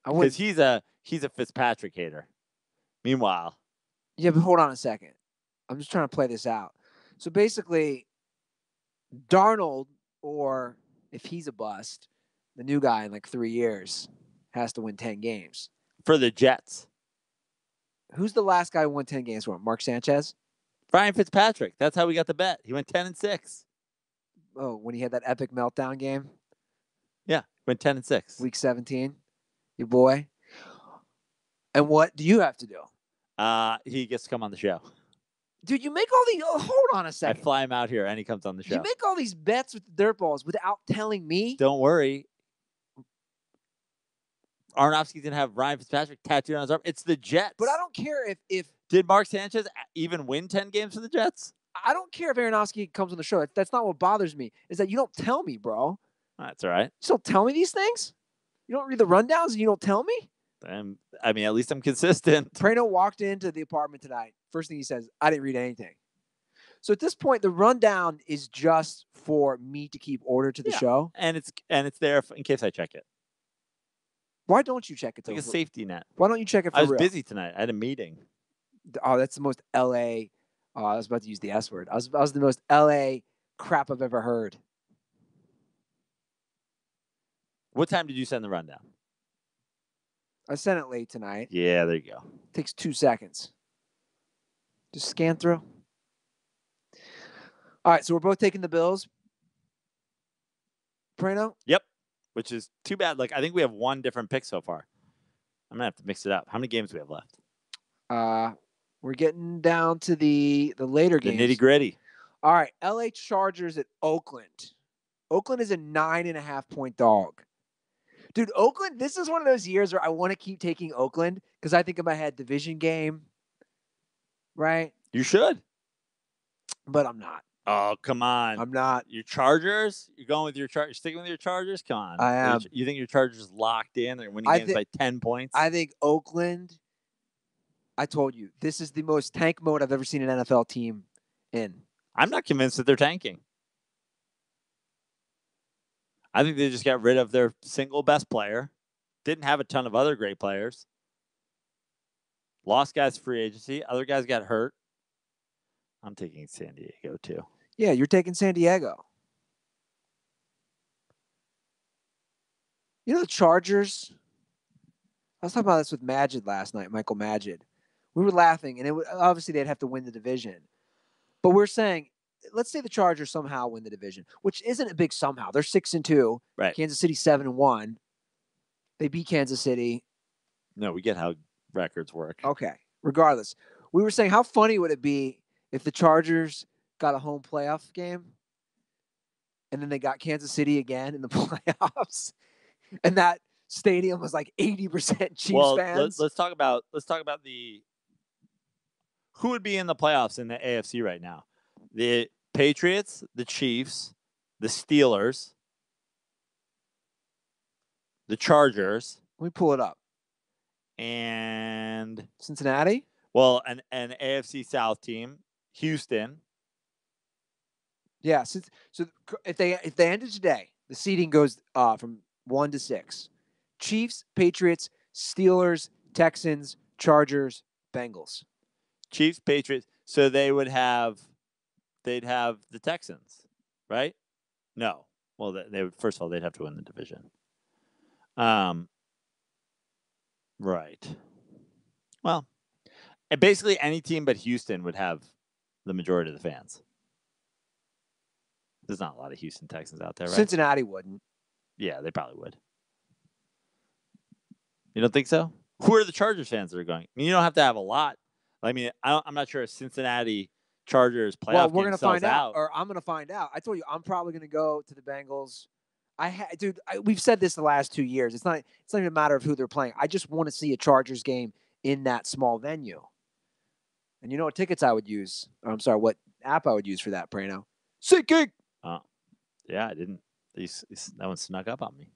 Because he's a Fitzpatrick hater. Meanwhile. Yeah, but hold on a second. I'm just trying to play this out. So basically, Darnold, or if he's a bust, the new guy in like 3 years has to win 10 games. For the Jets. Who's the last guy who won 10 games for him? Mark Sanchez? Ryan Fitzpatrick. That's how we got the bet. He went 10-6. Oh, when he had that epic meltdown game? Yeah, went 10-6. Week 17. Your boy. And what do you have to do? He gets to come on the show. Dude, you make all these... hold on a second. I fly him out here, and he comes on the show. You make all these bets with the dirt balls without telling me? Don't worry. Aronofsky's going to have Ryan Fitzpatrick tattooed on his arm. It's the Jets. But I don't care if... Did Mark Sanchez even win 10 games for the Jets? I don't care if Aronofsky comes on the show. That's not what bothers me. Is that you don't tell me, bro. That's all right. You don't tell me these things? You don't read the rundowns and you don't tell me? I mean, at least I'm consistent. Prano walked into the apartment tonight. First thing he says, I didn't read anything. So at this point, the rundown is just for me to keep order to the show. And it's there in case I check it. Why don't you check it? It's like a safety net. Why don't you check it for real? I was real? busy tonight. I had a meeting. Oh, that's the most LA. Oh, I was about to use the S word. I was the most LA crap I've ever heard. What time did you send the rundown? I sent it late tonight. Yeah, there you go. Takes 2 seconds. Just scan through. All right, so we're both taking the Bills. Prano? Yep. Which is too bad. Like, I think we have one different pick so far. I'm gonna have to mix it up. How many games do we have left? We're getting down to the later games. The nitty gritty. All right, LA Chargers at Oakland. Oakland is a 9.5-point dog. Dude, Oakland, this is one of those years where I want to keep taking Oakland because I think in my head, division game, right? You should. But I'm not. Oh, come on. I'm not. Your Chargers? You're going with your Chargers? Sticking with your Chargers? Come on. I am. You think your Chargers locked in? They're winning games by 10 points? I think Oakland, I told you, this is the most tank mode I've ever seen an NFL team in. I'm not convinced that they're tanking. I think they just got rid of their single best player. Didn't have a ton of other great players. Lost guys free agency. Other guys got hurt. I'm taking San Diego too. Yeah, you're taking San Diego. You know the Chargers? I was talking about this with Majid last night, Michael Majid. We were laughing, and obviously they'd have to win the division. But we're saying, let's say the Chargers somehow win the division, which isn't a big somehow. They're 6-2. Right. Kansas City 7-1. They beat Kansas City. No, we get how records work. Okay. Regardless, we were saying, how funny would it be if the Chargers got a home playoff game and then they got Kansas City again in the playoffs, and that stadium was like 80% Chiefs fans? Let's talk about the who would be in the playoffs in the AFC right now. The Patriots, the Chiefs, the Steelers, the Chargers. Let me pull it up. And Cincinnati? Well, an AFC South team, Houston. Yeah. So if they ended today, the seeding goes from 1 to 6. Chiefs, Patriots, Steelers, Texans, Chargers, Bengals. Chiefs, Patriots. So they'd have the Texans, right? No. Well, they would, first of all, they'd have to win the division. Right. Well, and basically any team but Houston would have the majority of the fans. There's not a lot of Houston Texans out there, right? Cincinnati wouldn't. Yeah, they probably would. You don't think so? Who are the Chargers fans that are going? I mean, you don't have to have a lot. I mean, I'm not sure if Cincinnati Chargers playoff Well, we're game gonna sells find out, or I'm gonna find out. I told you, I'm probably gonna go to the Bengals. We've said this the last 2 years. It's not even a matter of who they're playing. I just want to see a Chargers game in that small venue. And you know what tickets I would use? Or I'm sorry, what app I would use for that, Prano? SeatGeek. Yeah, I didn't. That one snuck up on me.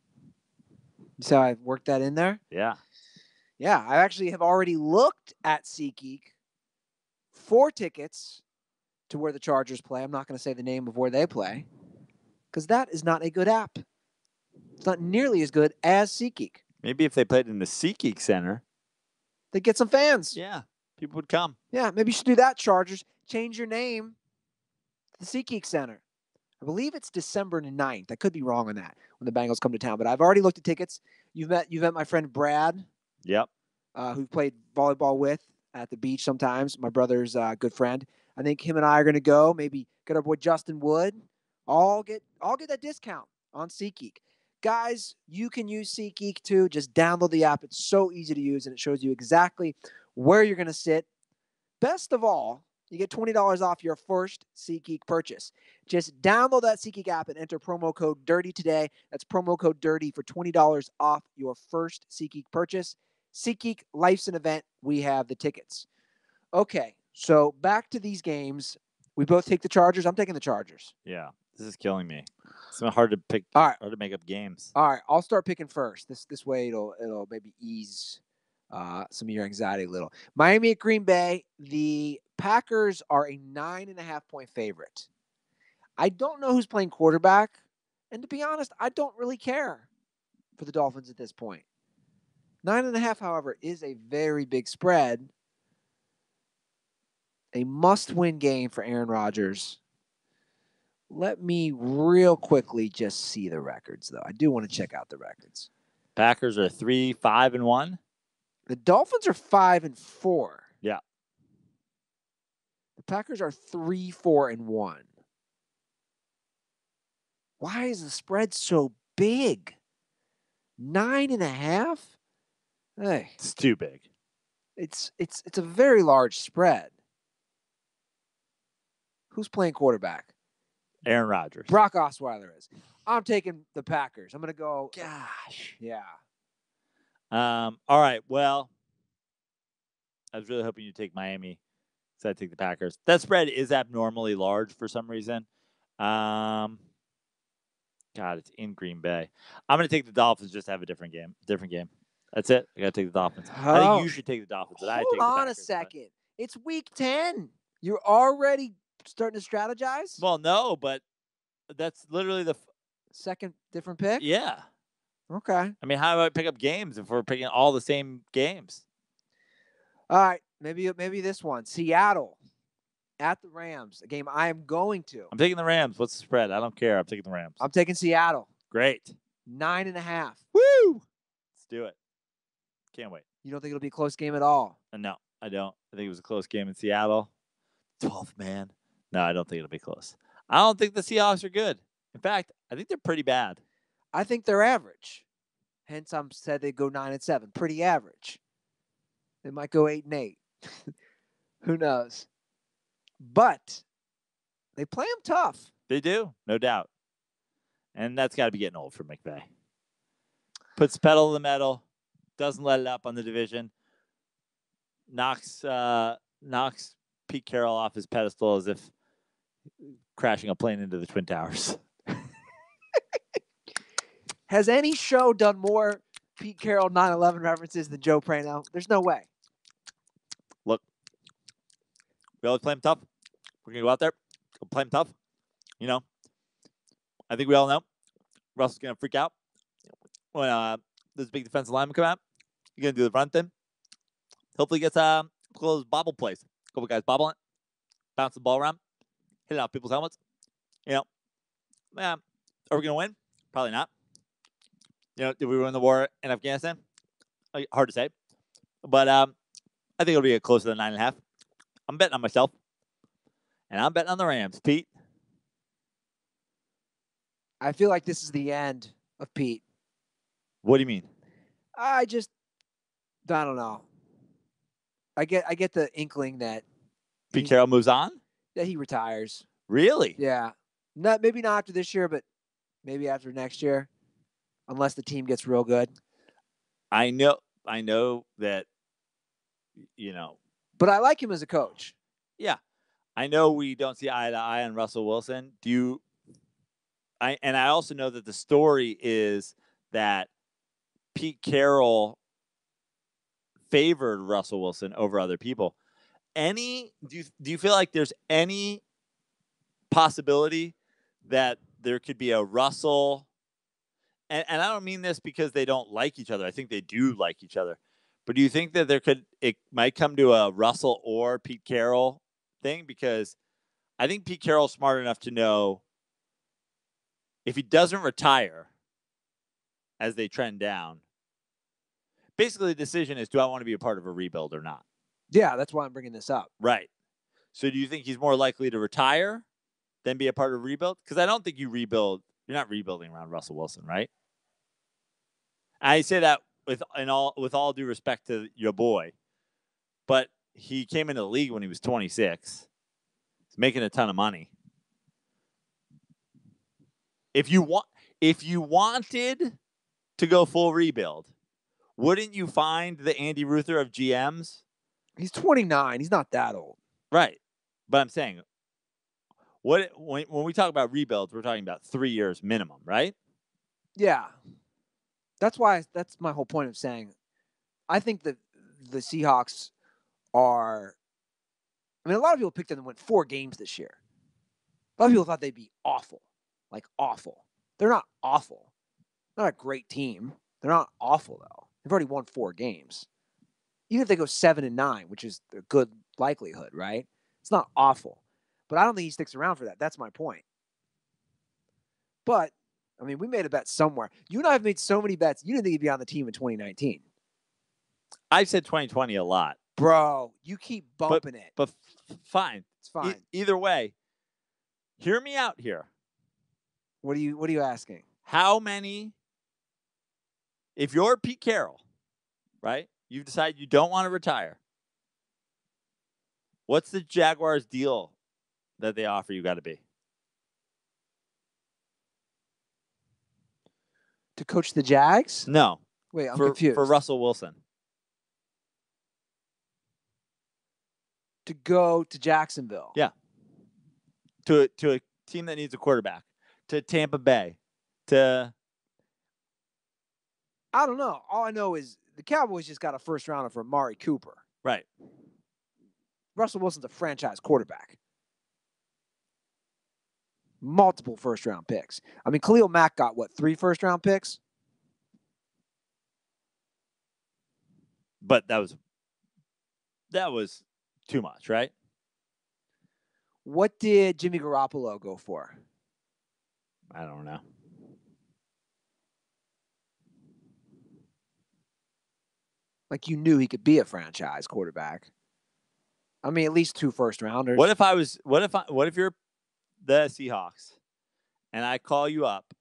You saw I worked that in there? Yeah. Yeah, I actually have already looked at SeatGeek for tickets to where the Chargers play. I'm not going to say the name of where they play because that is not a good app. It's not nearly as good as SeatGeek. Maybe if they played in the SeatGeek Center, they get some fans. Yeah, people would come. Yeah, maybe you should do that, Chargers. Change your name to the SeatGeek Center. I believe it's December 9th. I could be wrong on that when the Bengals come to town, but I've already looked at tickets. You've met my friend Brad. Yep. Who played volleyball with at the beach sometimes. My brother's good friend. I think him and I are going to go. Maybe get our boy Justin Wood. I'll get that discount on SeatGeek. Guys, you can use SeatGeek too. Just download the app. It's so easy to use, and it shows you exactly where you're going to sit. Best of all, you get $20 off your first SeatGeek purchase. Just download that SeatGeek app and enter promo code DIRTY today. That's promo code DIRTY for $20 off your first SeatGeek purchase. SeatGeek, life's an event. We have the tickets. Okay, so back to these games. We both take the Chargers. I'm taking the Chargers. Yeah, this is killing me. It's hard to pick. All right. Hard to make up games. All right, I'll start picking first. This way it'll maybe ease some of your anxiety a little. Miami at Green Bay. The Packers are a 9.5-point favorite. I don't know who's playing quarterback, and to be honest, I don't really care for the Dolphins at this point. 9.5, however, is a very big spread. A must-win game for Aaron Rodgers. Let me real quickly just see the records, though. I do want to check out the records. Packers are 3-5-1. The Dolphins are 5-4. Yeah. The Packers are 3-4-1. Why is the spread so big? 9.5? Hey, It's too big. It's a very large spread. Who's playing quarterback? Aaron Rodgers. Brock Osweiler is. I'm taking the Packers. I'm going to go. Gosh. Yeah. All right. Well, I was really hoping you'd take Miami, so I'd take the Packers. That spread is abnormally large for some reason. God, it's in Green Bay. I'm going to take the Dolphins just to have a different game. That's it. I got to take the Dolphins. I think you should take the Dolphins. But I take the Hold on Packers, a second. It's week 10. You're already starting to strategize? Well, no, but that's literally the second different pick? Yeah. Okay. I mean, how do I pick up games if we're picking all the same games? All right. Maybe this one. Seattle at the Rams, a game I am going to. I'm taking the Rams. What's the spread? I don't care. I'm taking the Rams. I'm taking Seattle. Great. 9.5. Woo! Let's do it. Can't wait. You don't think it'll be a close game at all? No, I don't. I think it was a close game in Seattle. 12th man. No, I don't think it'll be close. I don't think the Seahawks are good. In fact, I think they're pretty bad. I think they're average. Hence, I'm said they go 9-7. Pretty average. They might go 8-8. Who knows? But they play them tough. They do, no doubt. And that's got to be getting old for McVay. Puts pedal to the metal. Doesn't let it up on the division. Knocks Pete Carroll off his pedestal as if crashing a plane into the Twin Towers. Has any show done more Pete Carroll 9/11 references than Joe Prano? There's no way. Look, We always play them tough. We're going to go out there, go play them tough. You know, I think we all know Russell's going to freak out when this big defensive lineman come out. You're going to do the run thing. Hopefully he gets close bobble plays. A couple guys bobbling it, bounce the ball around, hit it off people's helmets. You know, are we going to win? Probably not. You know, did we win the war in Afghanistan? Hard to say. But I think it'll be closer than 9.5. I'm betting on myself. And I'm betting on the Rams, Pete. I feel like this is the end of Pete. What do you mean? I don't know. I get the inkling that Pete Carroll moves on? That he retires. Really? Yeah. Maybe not after this year, but maybe after next year. Unless the team gets real good. I know that, you know. But I like him as a coach. Yeah. I know we don't see eye to eye on Russell Wilson. And I also know that the story is that Pete Carroll favored Russell Wilson over other people. Do you feel like there's any possibility that there could be a Russell, and I don't mean this because they don't like each other. I think they do like each other. But do you think that it might come to a Russell or Pete Carroll thing? Because I think Pete Carroll's smart enough to know if he doesn't retire as they trend down, basically the decision is, do I want to be a part of a rebuild or not? Yeah, that's why I'm bringing this up. Right. So do you think he's more likely to retire than be a part of a rebuild? Because I don't think you rebuild. You're not rebuilding around Russell Wilson, right? I say that with all due respect to your boy, but he came into the league when he was 26. He's making a ton of money. If you wanted to go full rebuild, wouldn't you find the Andy Ruther of GMs? He's 29. He's not that old. Right. But I'm saying, when we talk about rebuilds, we're talking about 3 years minimum, right? Yeah. That's my whole point of saying, I think that the Seahawks are, I mean, a lot of people picked them to win 4 games this year. A lot of people thought they'd be awful. Like awful. They're not awful. Not a great team. They're not awful, though. They've already won 4 games. Even if they go 7-9, which is a good likelihood, right? It's not awful. But I don't think he sticks around for that. That's my point. But, I mean, we made a bet somewhere. You and I have made so many bets. You didn't think he'd be on the team in 2019. I've said 2020 a lot. Bro, you keep bumping it. But fine. It's fine. Either way, hear me out here. What are you asking? How many, if you're Pete Carroll, right? You've decided you don't want to retire. What's the Jaguars deal that they offer you got to be? To coach the Jags? No. Wait, I'm confused. For Russell Wilson. To go to Jacksonville. Yeah. To a team that needs a quarterback. To Tampa Bay. I don't know. All I know is the Cowboys just got a first rounder for Amari Cooper. Right. Russell Wilson's a franchise quarterback. Multiple first-round picks. I mean, Khalil Mack got, 3 first-round picks? But that was too much, right? What did Jimmy Garoppolo go for? I don't know. Like, you knew he could be a franchise quarterback. I mean, at least 2 first-rounders. What if you're the Seahawks and I call you up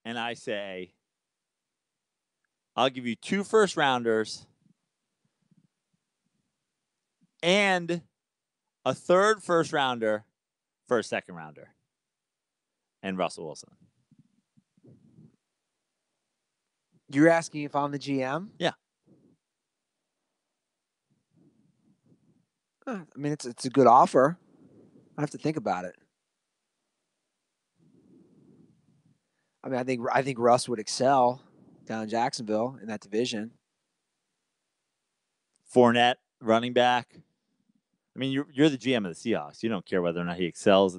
and I say, I'll give you 2 first-rounders and a 3rd first-rounder for a 2nd-rounder and Russell Wilson? You're asking if I'm the GM? Yeah. I mean, it's a good offer. I have to think about it. I mean, I think Russ would excel down in Jacksonville in that division. Fournette, running back. I mean, you're the GM of the Seahawks. You don't care whether or not he excels.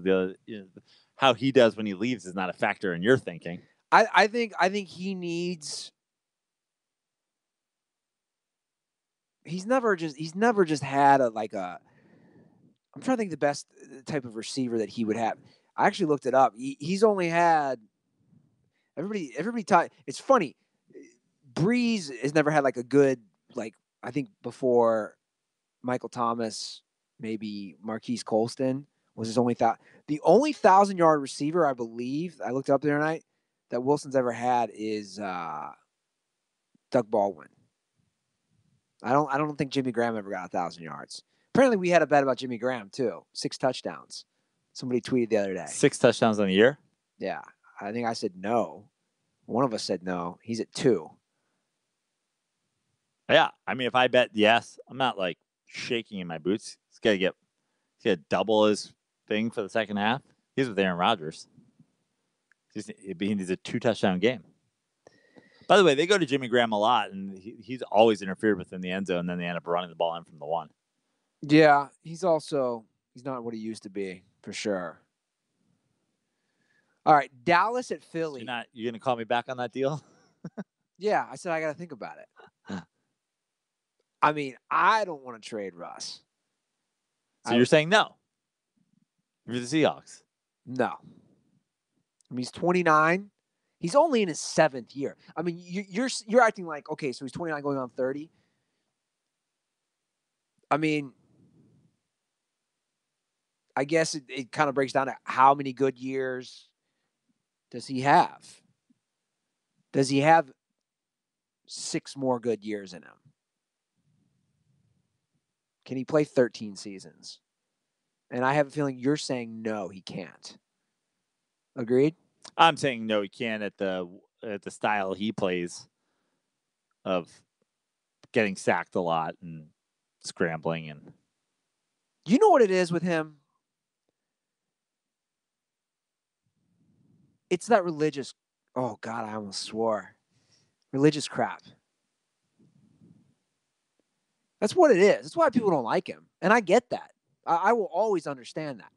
How he does when he leaves is not a factor in your thinking. I think he needs. He's never just had a. I'm trying to think the best type of receiver that he would have. I actually looked it up. He's only had. Everybody taught. It's funny. Breeze has never had like a good, like, I think before Michael Thomas, maybe Marquise Colston was his only the only 1,000-yard receiver, I believe, I looked up the other night, that Wilson's ever had is Doug Baldwin. I don't think Jimmy Graham ever got 1,000 yards. Apparently we had a bet about Jimmy Graham too. 6 touchdowns. Somebody tweeted the other day. 6 touchdowns on the year? Yeah. I think I said no. One of us said no. He's at 2. Yeah. I mean, if I bet yes, I'm not like shaking in my boots. He's got to double his thing for the second half. He's with Aaron Rodgers. He needs a 2-touchdown game. By the way, they go to Jimmy Graham a lot, and he's always interfered with in the end zone, and then they end up running the ball in from the 1. Yeah, he's not what he used to be, for sure. All right, Dallas at Philly. So you're going to call me back on that deal? Yeah, I said I got to think about it. I mean, I don't want to trade Russ. So you're saying no? You're the Seahawks? No. I mean, he's 29. He's only in his 7th year. I mean, you're acting like, okay, so he's 29 going on 30. I mean, I guess it kind of breaks down to how many good years does he have? Does he have 6 more good years in him? Can he play 13 seasons? And I have a feeling you're saying no, he can't. Agreed? I'm saying no, he can't at the style he plays of getting sacked a lot and scrambling. And you know what it is with him? It's that religious. Oh God, I almost swore. Religious crap. That's what it is. That's why people don't like him. And I get that. I will always understand that.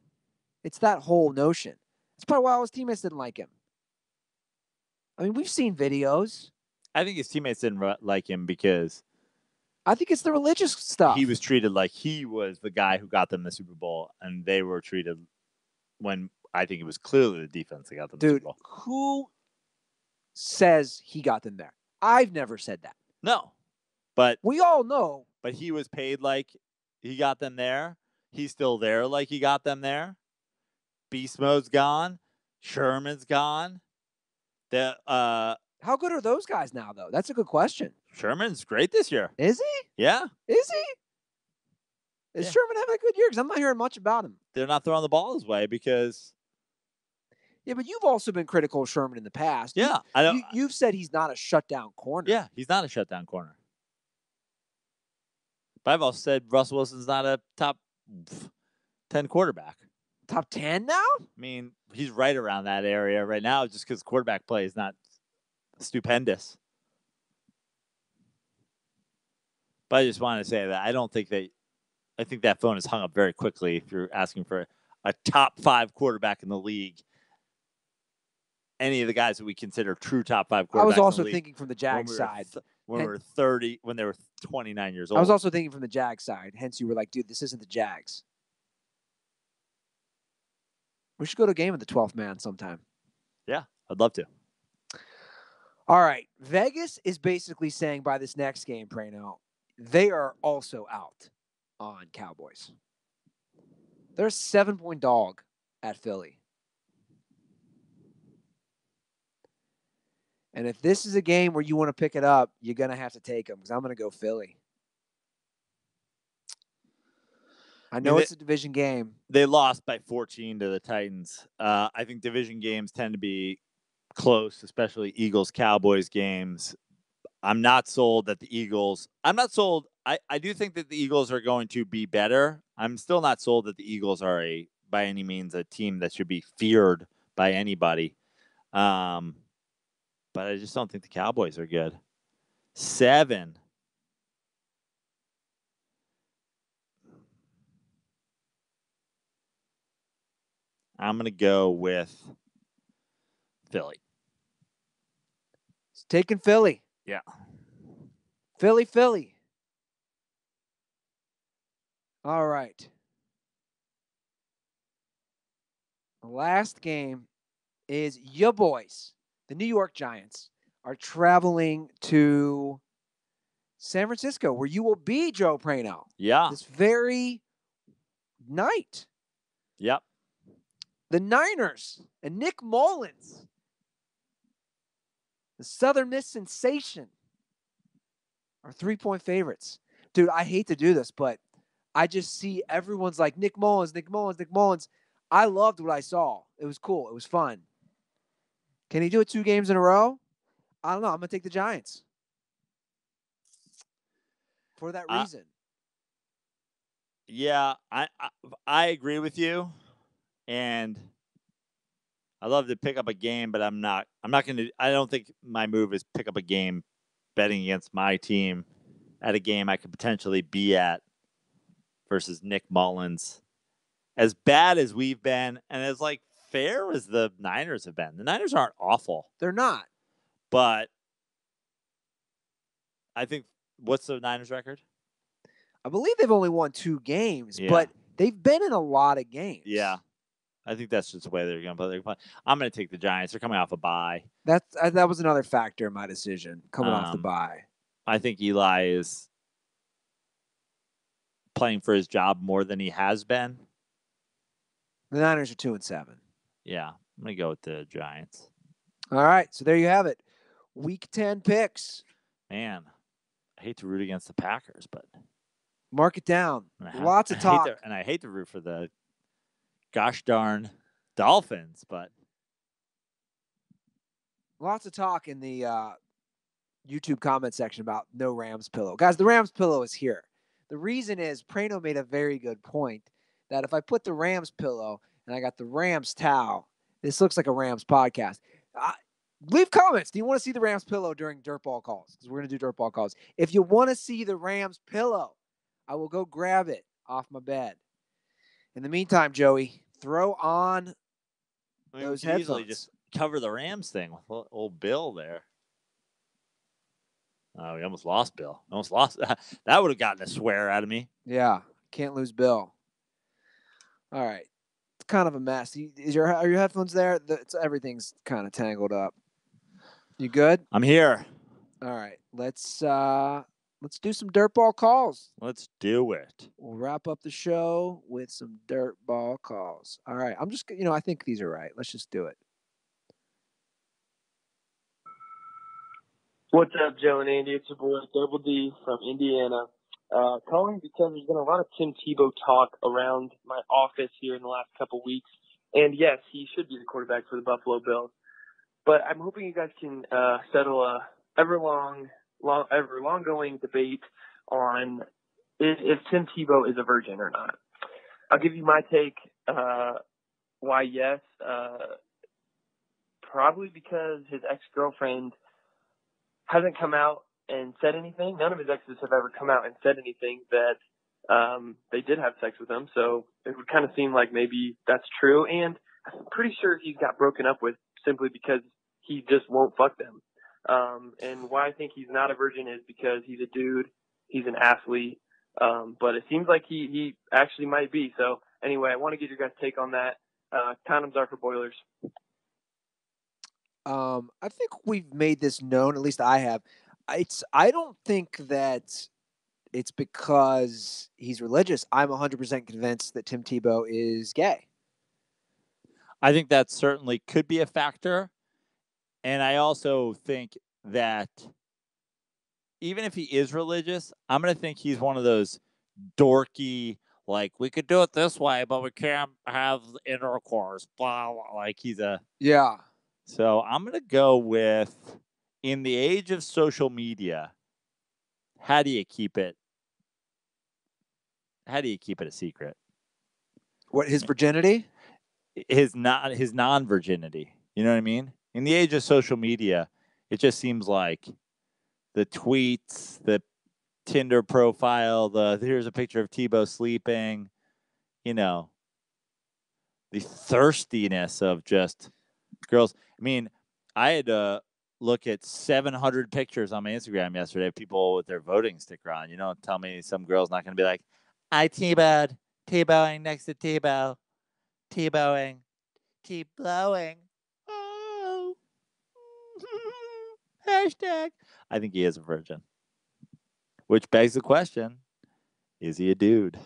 It's that whole notion. That's probably why all his teammates didn't like him. I mean, we've seen videos. I think his teammates didn't like him because I think it's the religious stuff. He was treated like he was the guy who got them the Super Bowl, and they were treated when I think it was clearly the defense that got them the Super Bowl. Who says he got them there? I've never said that. No. But we all know. But he was paid like he got them there. He's still there like he got them there. Beast Mode's gone. Sherman's gone. How good are those guys now, though? That's a good question. Sherman's great this year. Is he? Yeah. Is he? Is Sherman having a good year? Because I'm not hearing much about him. They're not throwing the ball his way because... Yeah, but you've also been critical of Sherman in the past. Yeah. You've said he's not a shutdown corner. Yeah, he's not a shutdown corner. But I've also said Russell Wilson's not a top 10 quarterback. Top 10 now? I mean, he's right around that area right now just because quarterback play is not stupendous. But I just wanted to say that I think that phone is hung up very quickly if you're asking for a top 5 quarterback in the league. Any of the guys that we consider true top 5 quarterbacks. I was also thinking from the Jags side. When we were 30, when they were 29 years old. I was also thinking from the Jags side. Hence, you were like, dude, this isn't the Jags. We should go to a game of the 12th man sometime. Yeah, I'd love to. All right. Vegas is basically saying by this next game, Prano, they are also out on Cowboys. They're a 7-point dog at Philly. And if this is a game where you want to pick it up, you're going to have to take them because I'm going to go Philly. I know it's a division game. They lost by 14 to the Titans. I think division games tend to be close, especially Eagles-Cowboys games. I'm not sold that the Eagles – I'm not sold – I do think that the Eagles are going to be better. I'm still not sold that the Eagles are by any means a team that should be feared by anybody. But I just don't think the Cowboys are good. 7. I'm going to go with Philly. It's taking Philly. Yeah. Philly. All right. The last game is your boys, the New York Giants, are traveling to San Francisco, where you will be, Joe Prano. Yeah. This very night. Yep. The Niners and Nick Mullins, the Southern Miss sensation, are 3-point favorites. Dude, I hate to do this, but I just see everyone's like, Nick Mullins. I loved what I saw. It was cool. It was fun. Can he do it 2 games in a row? I don't know. I'm going to take the Giants for that reason. Yeah, I agree with you, and I love to pick up a game, but I'm not going to. I don't think my move is pick up a game betting against my team at a game I could potentially be at versus Nick Mullins. As bad as we've been, and as like fair as the Niners have been, the Niners aren't awful. They're not, but I think what's the Niners record? I believe they've only won 2 games, but they've been in a lot of games. Yeah. I think that's just the way they're going to play. I'm going to take the Giants. They're coming off a bye. That was another factor in my decision, coming off the bye. I think Eli is playing for his job more than he has been. The Niners are 2-7. Yeah, I'm going to go with the Giants. All right, so there you have it. Week 10 picks. Man, I hate to root against the Packers, but mark it down. Lots of talk. I hate to root for the gosh darn Dolphins, but lots of talk in the YouTube comment section about no Rams pillow. Guys, the Rams pillow is here. The reason is Prano made a very good point that if I put the Rams pillow and I got the Rams towel, this looks like a Rams podcast. Leave comments. Do you want to see the Rams pillow during DirtBall calls? Because we're going to do DirtBall calls. If you want to see the Rams pillow, I will go grab it off my bed. In the meantime, Joey, throw on those headphones. Easily just cover the Rams thing with old Bill there. Oh, we almost lost Bill. Almost lost. That would have gotten a swear out of me. Yeah, can't lose Bill. All right, it's kind of a mess. Are your headphones there? Everything's kind of tangled up. You good? I'm here. All right, let's do some DirtBall calls. Let's do it. We'll wrap up the show with some DirtBall calls. All right, I'm just I think these are right. Let's just do it. What's up, Joe and Andy? It's your boy Double D from Indiana. Calling because there's been a lot of Tim Tebow talk around my office here in the last couple weeks. And yes, he should be the quarterback for the Buffalo Bills. But I'm hoping you guys can settle a ever long-going debate on if Tim Tebow is a virgin or not. I'll give you my take. Why yes. Probably because his ex-girlfriend hasn't come out and said anything. None of his exes have ever come out and said anything that they did have sex with him. So it would kind of seem like maybe that's true. And I'm pretty sure he got broken up with simply because he just won't fuck them. And why I think he's not a virgin is because he's a dude. He's an athlete. But it seems like he actually might be. So anyway, I want to get your guys' take on that. Condoms are for boilers. I think we've made this known, at least I have. I don't think that it's because he's religious. I'm 100% convinced that Tim Tebow is gay. I think that certainly could be a factor. And I also think that even if he is religious, I'm going to think he's one of those dorky, like, we could do it this way, but we can't have intercourse. Blah, blah, like he's a... Yeah. So I'm going to go with, in the age of social media, how do you keep it a secret? What, his virginity? His non-virginity. You know what I mean? In the age of social media, it just seems like the tweets, the Tinder profile, here's a picture of Tebow sleeping, the thirstiness of just girls. I mean, I had to look at 700 pictures on my Instagram yesterday of people with their voting sticker on. You know, tell me some girl's not going to be like, I T-bowed, T-bowing next to Tebow, T-bowing, T-blowing. Oh. Hashtag. I think he is a virgin. Which begs the question, is he a dude?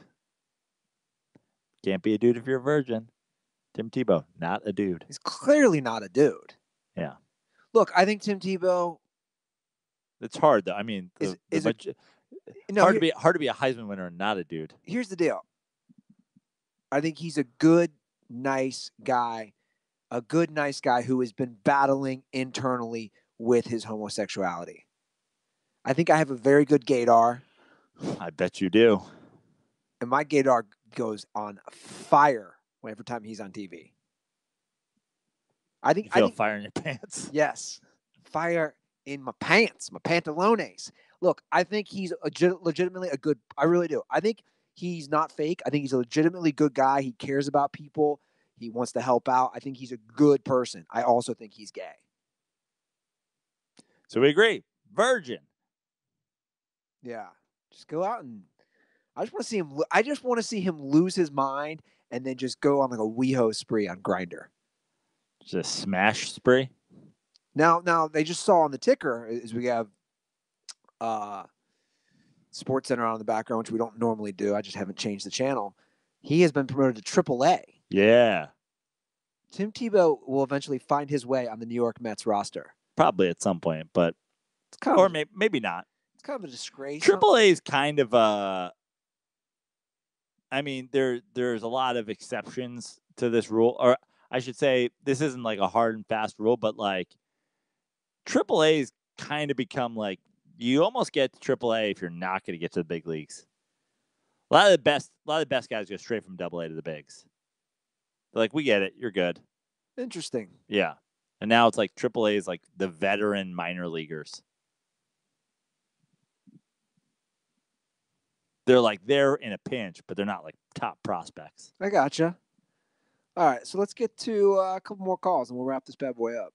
Can't be a dude if you're a virgin. Tim Tebow, not a dude. He's clearly not a dude. Yeah. Look, I think Tim Tebow. It's hard though. I mean, hard to be a Heisman winner and not a dude. Here's the deal. I think he's a good, nice guy. A good, nice guy who has been battling internally with his homosexuality. I think I have a very good gaydar. I bet you do. And my gaydar goes on fire every time he's on TV. I think fire in your pants. Yes, fire in my pants, my pantalones. Look, I think he's legitimately a good. I really do. I think he's not fake. I think he's a legitimately good guy. He cares about people. He wants to help out. I think he's a good person. I also think he's gay. So we agree. Virgin. Yeah, just go out and I just want to see him. I just want to see him lose his mind and then just go on like a WeHo spree on Grindr. Just smash spree. Now they just saw on the ticker is we have Sports Center on the background, which we don't normally do. I just haven't changed the channel. He has been promoted to AAA. Yeah. Tim Tebow will eventually find his way on the New York Mets roster. Probably at some point, but it's kind of maybe not. It's kind of a disgrace. AAA is kind of I mean, there's a lot of exceptions to this rule, or I should say, this isn't like a hard and fast rule, but like AAA's kind of become like you almost get to AAA if you're not going to get to the big leagues. A lot of the best guys go straight from AA to the bigs. They're like, we get it, you're good. Interesting. Yeah, and now it's like AAA is like the veteran minor leaguers. They're in a pinch, but they're not like top prospects. I gotcha. All right, so let's get to a couple more calls, and we'll wrap this bad boy up.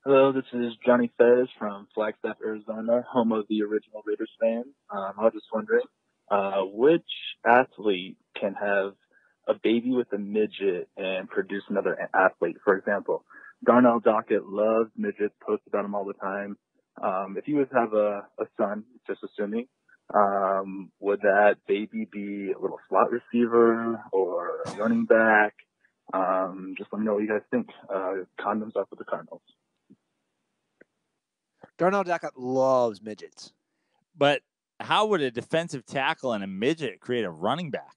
Hello, this is Johnny Fez from Flagstaff, Arizona, home of the original Raiders fan. I was just wondering, which athlete can have a baby with a midget and produce another athlete? For example, Darnell Dockett loves midgets, posts about them all the time. If he was to have a son, just assuming, would that baby be a little slot receiver or a running back? Just let me know what you guys think. Condoms are for the Cardinals. Darnell Dockett loves midgets. But how would a defensive tackle and a midget create a running back?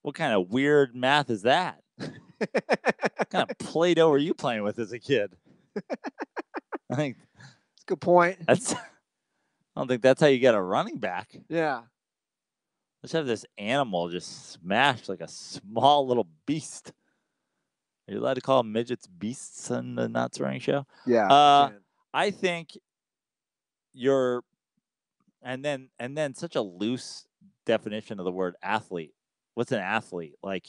What kind of weird math is that? What kind of Play-Doh were you playing with as a kid? I think that's a good point. I don't think that's how you get a running back. Yeah. Let's have this animal just smashed like a small little beast. Are you allowed to call midgets beasts on the Not Swearing Show? Yeah. I think and then such a loose definition of the word athlete. What's an athlete? Like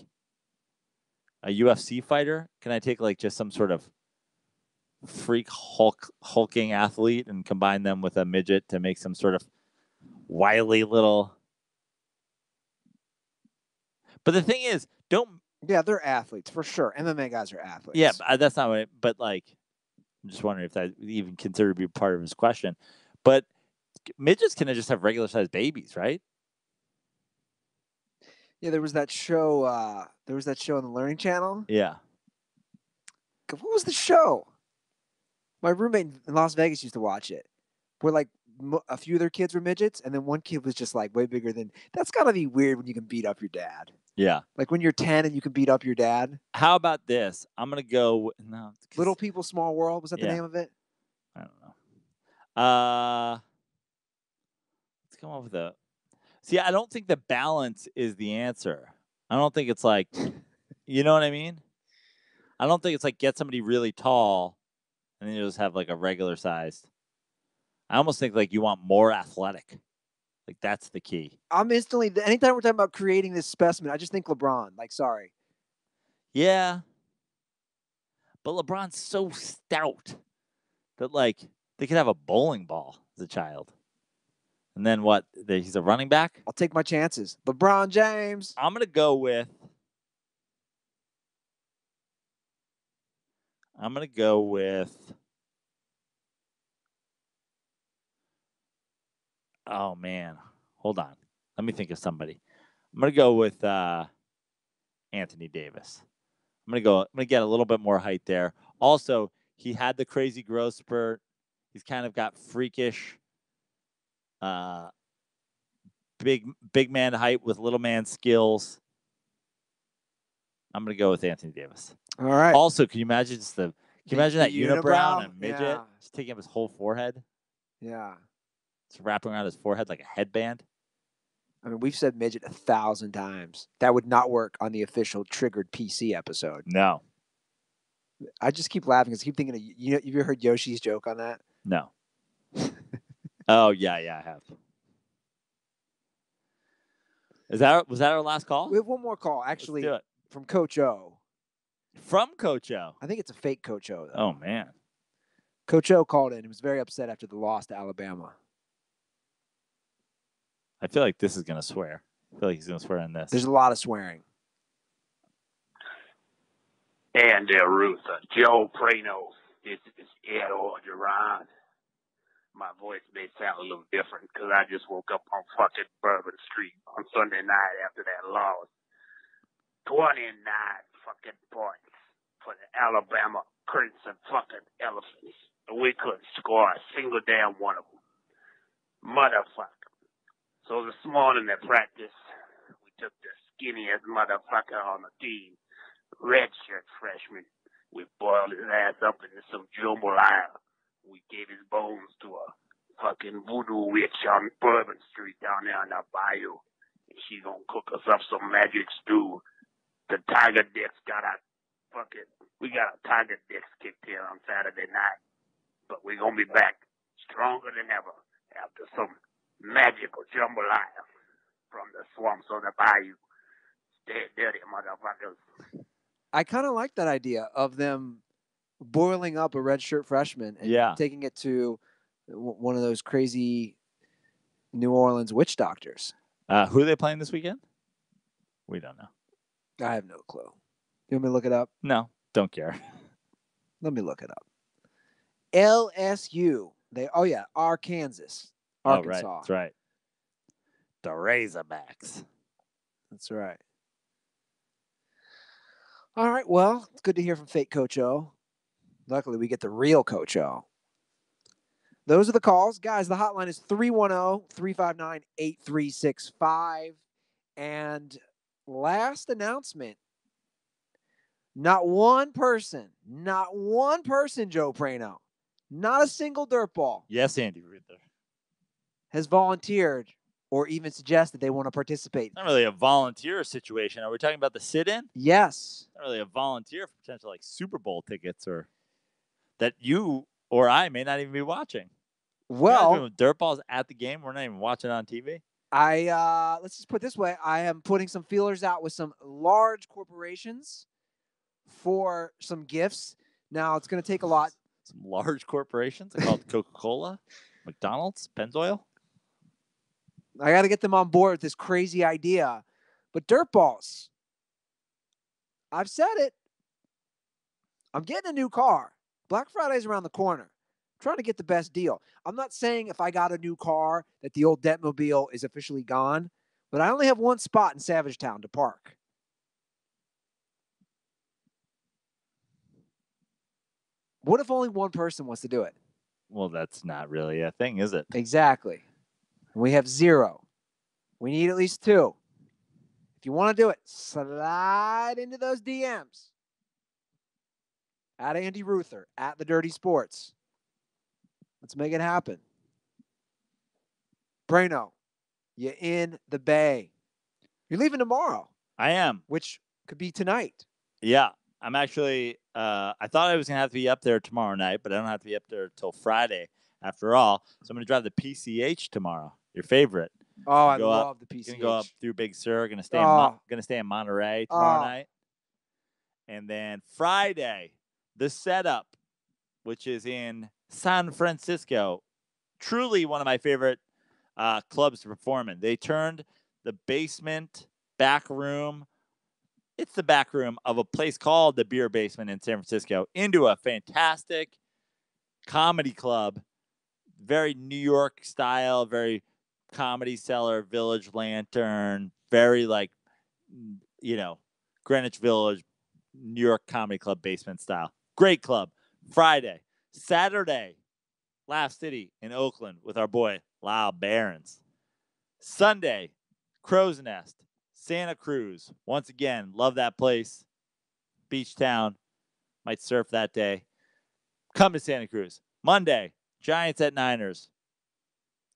a UFC fighter? Can I take like just some sort of freak hulking athlete and combine them with a midget to make some sort of wily little? But the thing is, yeah, they're athletes for sure. MMA guys are athletes. Yeah, that's not what. But like, I'm just wondering if that even considered to be part of his question. But midgets can just have regular sized babies, right? Yeah, there was that show. On the Learning Channel. Yeah. What was the show? My roommate in Las Vegas used to watch it. Where like a few of their kids were midgets, and then one kid was just like way bigger than. That's gotta be weird when you can beat up your dad. Yeah. Like when you're 10 and you can beat up your dad. How about this? I'm gonna go. Little People, Small World. Was that the name of it? I don't know. Let's come up with a. See, I don't think the balance is the answer. I don't think it's like, you know what I mean? I don't think it's like get somebody really tall and then you just have like a regular sized. I almost think like you want more athletic. Like, that's the key. I'm instantly, anytime we're talking about creating this specimen, I just think LeBron. Like, sorry. Yeah. But LeBron's so stout that, like, they could have a bowling ball as a child. And then what? He's a running back? I'll take my chances. LeBron James. I'm going to go with. Oh, man. Hold on. Let me think of somebody. I'm going to go with Anthony Davis. I'm going to get a little bit more height there. Also, he had the crazy growth spurt. He's kind of got freakish big man height with little man skills. I'm going to go with Anthony Davis. All right. Also, can you imagine that unibrow and a midget Yeah. just taking up his whole forehead? Yeah. Just wrapping around his forehead like a headband? I mean, we've said midget 1,000 times. That would not work on the official Triggered PC episode. No. I just keep laughing because I keep thinking of, have you ever heard Yoshi's joke on that? No. Oh, yeah, I have. Was that our last call? We have one more call, actually, Let's do it. from Coach O. From Coach O. I think it's a fake Coach O, though. Oh, man. Coach O called in. He was very upset after the loss to Alabama. I feel like this is going to swear. I feel like he's going to swear in this. There's a lot of swearing. And Ruth, Joe Prano, this is Ed Orgeron. My voice may sound a little different because I just woke up on fucking Bourbon Street on Sunday night after that loss. 29 fucking points for the Alabama Crimson fucking Elephants. And we couldn't score a single damn one of them. Motherfucker. So this morning at practice, we took the skinniest motherfucker on the team, redshirt freshman. We boiled his ass up into some jambalaya. We gave his bones to a fucking voodoo witch on Bourbon Street down there in the bayou. And she's gonna cook us up some magic stew. The Tiger Dicks we got a Tiger Dicks kicked here on Saturday night. But we're gonna be back stronger than ever after some magical jambalaya from the swamps of the bayou. Stay dirty, motherfuckers. I kind of like that idea of them boiling up a redshirt freshman and taking it to one of those crazy New Orleans witch doctors. Who are they playing this weekend? We don't know. I have no clue. You want me to look it up? No, don't care. Let me look it up. LSU. Arkansas. Oh, right. That's right. The Razorbacks. That's right. All right. Well, it's good to hear from fake Coach O. Luckily, we get the real Coach O. Those are the calls. Guys, the hotline is 310-359-8365. And last announcement, not one person, Joe Prano, not a single dirtball. Yes, Andy Ruther. Has volunteered or even suggested they want to participate. Not really a volunteer situation. Are we talking about the sit-in? Yes. Not really a volunteer for potential like Super Bowl tickets or that you or I may not even be watching. Well, dirtballs at the game. We're not even watching on TV. Let's just put it this way. I am putting some feelers out with some large corporations for some gifts. Now, it's going to take a lot. Some large corporations called Coca-Cola, McDonald's, Pennzoil. I got to get them on board with this crazy idea. But dirtballs, I've said it. I'm getting a new car. Black Friday's around the corner. I'm trying to get the best deal. I'm not saying if I got a new car that the old Detmobile is officially gone, but I only have one spot in Savagetown to park. What if only one person wants to do it? Well, that's not really a thing, is it? Exactly. We have 0. We need at least 2. If you want to do it, slide into those DMs. At Andy Ruther, at The Dirty Sports. Let's make it happen. Brano, you're in the Bay. You're leaving tomorrow. I am. Which could be tonight. Yeah. I'm actually, I thought I was going to have to be up there tomorrow night, but I don't have to be up there till Friday after all. So I'm going to drive the PCH tomorrow, your favorite. Oh, I Go up- love the PCH. Gonna go up through Big Sur. Gonna stay in Monterey tomorrow night, and then Friday, the setup, which is in San Francisco. Truly one of my favorite clubs to perform in. They turned the basement back room. It's the back room of a place called the Beer Basement in San Francisco into a fantastic comedy club. Very New York style, very Comedy Cellar, Village Lantern, very like, Greenwich Village, New York Comedy Club basement style. Great club. Friday. Saturday, Laugh City in Oakland with our boy, Lyle Barons. Sunday, Crow's Nest, Santa Cruz. Once again, love that place. Beach town. Might surf that day. Come to Santa Cruz. Monday, Giants at Niners.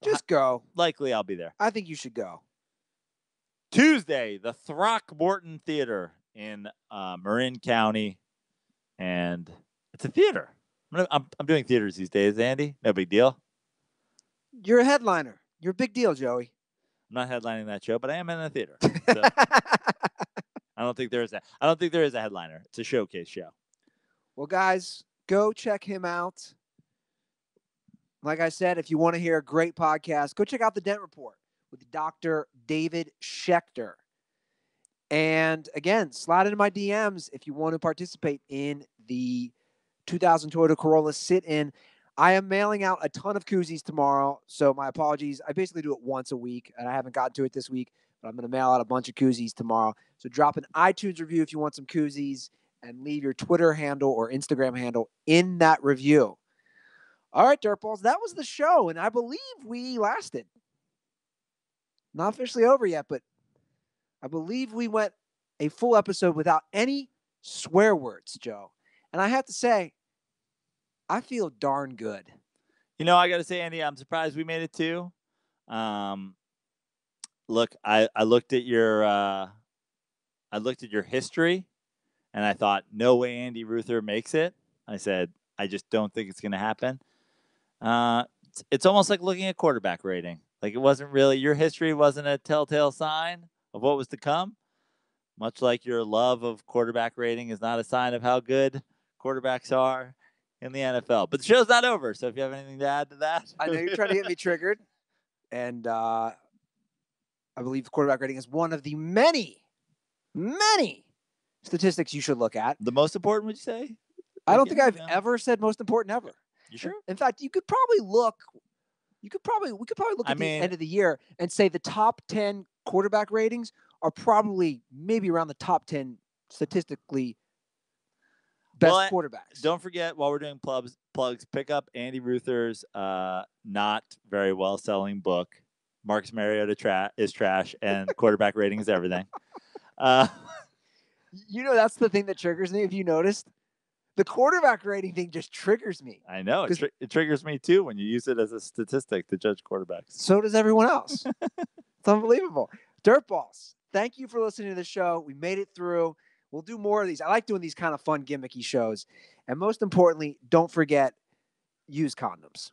Just go. Likely I'll be there. I think you should go. Tuesday, the Throckmorton Theater in Marin County. And it's a theater. I'm doing theaters these days, Andy. No big deal. You're a headliner. You're a big deal, Joey. I'm not headlining that show, but I am in a theater. So I don't think there is a headliner. It's a showcase show. Well, guys, go check him out. Like I said, if you want to hear a great podcast, go check out the Dent Report with Dr. David Schechter. And again, slide into my DMs if you want to participate in the 2000 Toyota Corolla sit-in. I am mailing out a ton of koozies tomorrow, so my apologies. I basically do it once a week, and I haven't gotten to it this week, but I'm going to mail out a bunch of koozies tomorrow. So drop an iTunes review if you want some koozies, and leave your Twitter handle or Instagram handle in that review. All right, Dirtballs, that was the show, and I believe we lasted. Not officially over yet, but I believe we went a full episode without any swear words, Joe. And I have to say, I feel darn good. I got to say, Andy, I'm surprised we made it too. Look, I looked at your history, and I thought, no way Andy Ruther makes it. I said, I just don't think it's going to happen. It's almost like looking at quarterback rating. Like your history wasn't a telltale sign of what was to come. Much like your love of quarterback rating is not a sign of how good quarterbacks are in the NFL. But the show's not over, so if you have anything to add to that. I know you're trying to get me triggered. And I believe quarterback rating is one of the many statistics you should look at. The most important, would you say? I don't think I've ever said most important ever. You sure? In fact, we could probably look at the end of the year and say the top 10 quarterback ratings are probably maybe around the top 10 statistically best quarterbacks. Don't forget, while we're doing plugs, pick up Andy Ruther's not very well selling book, Marcus Mariota is trash and quarterback rating is everything. That's the thing that triggers me. If you noticed, the quarterback rating thing just triggers me. I know. It triggers me too when you use it as a statistic to judge quarterbacks. So does everyone else. It's unbelievable. Dirtballs, thank you for listening to the show. We made it through. We'll do more of these. I like doing these kind of fun, gimmicky shows. And most importantly, don't forget, use condoms.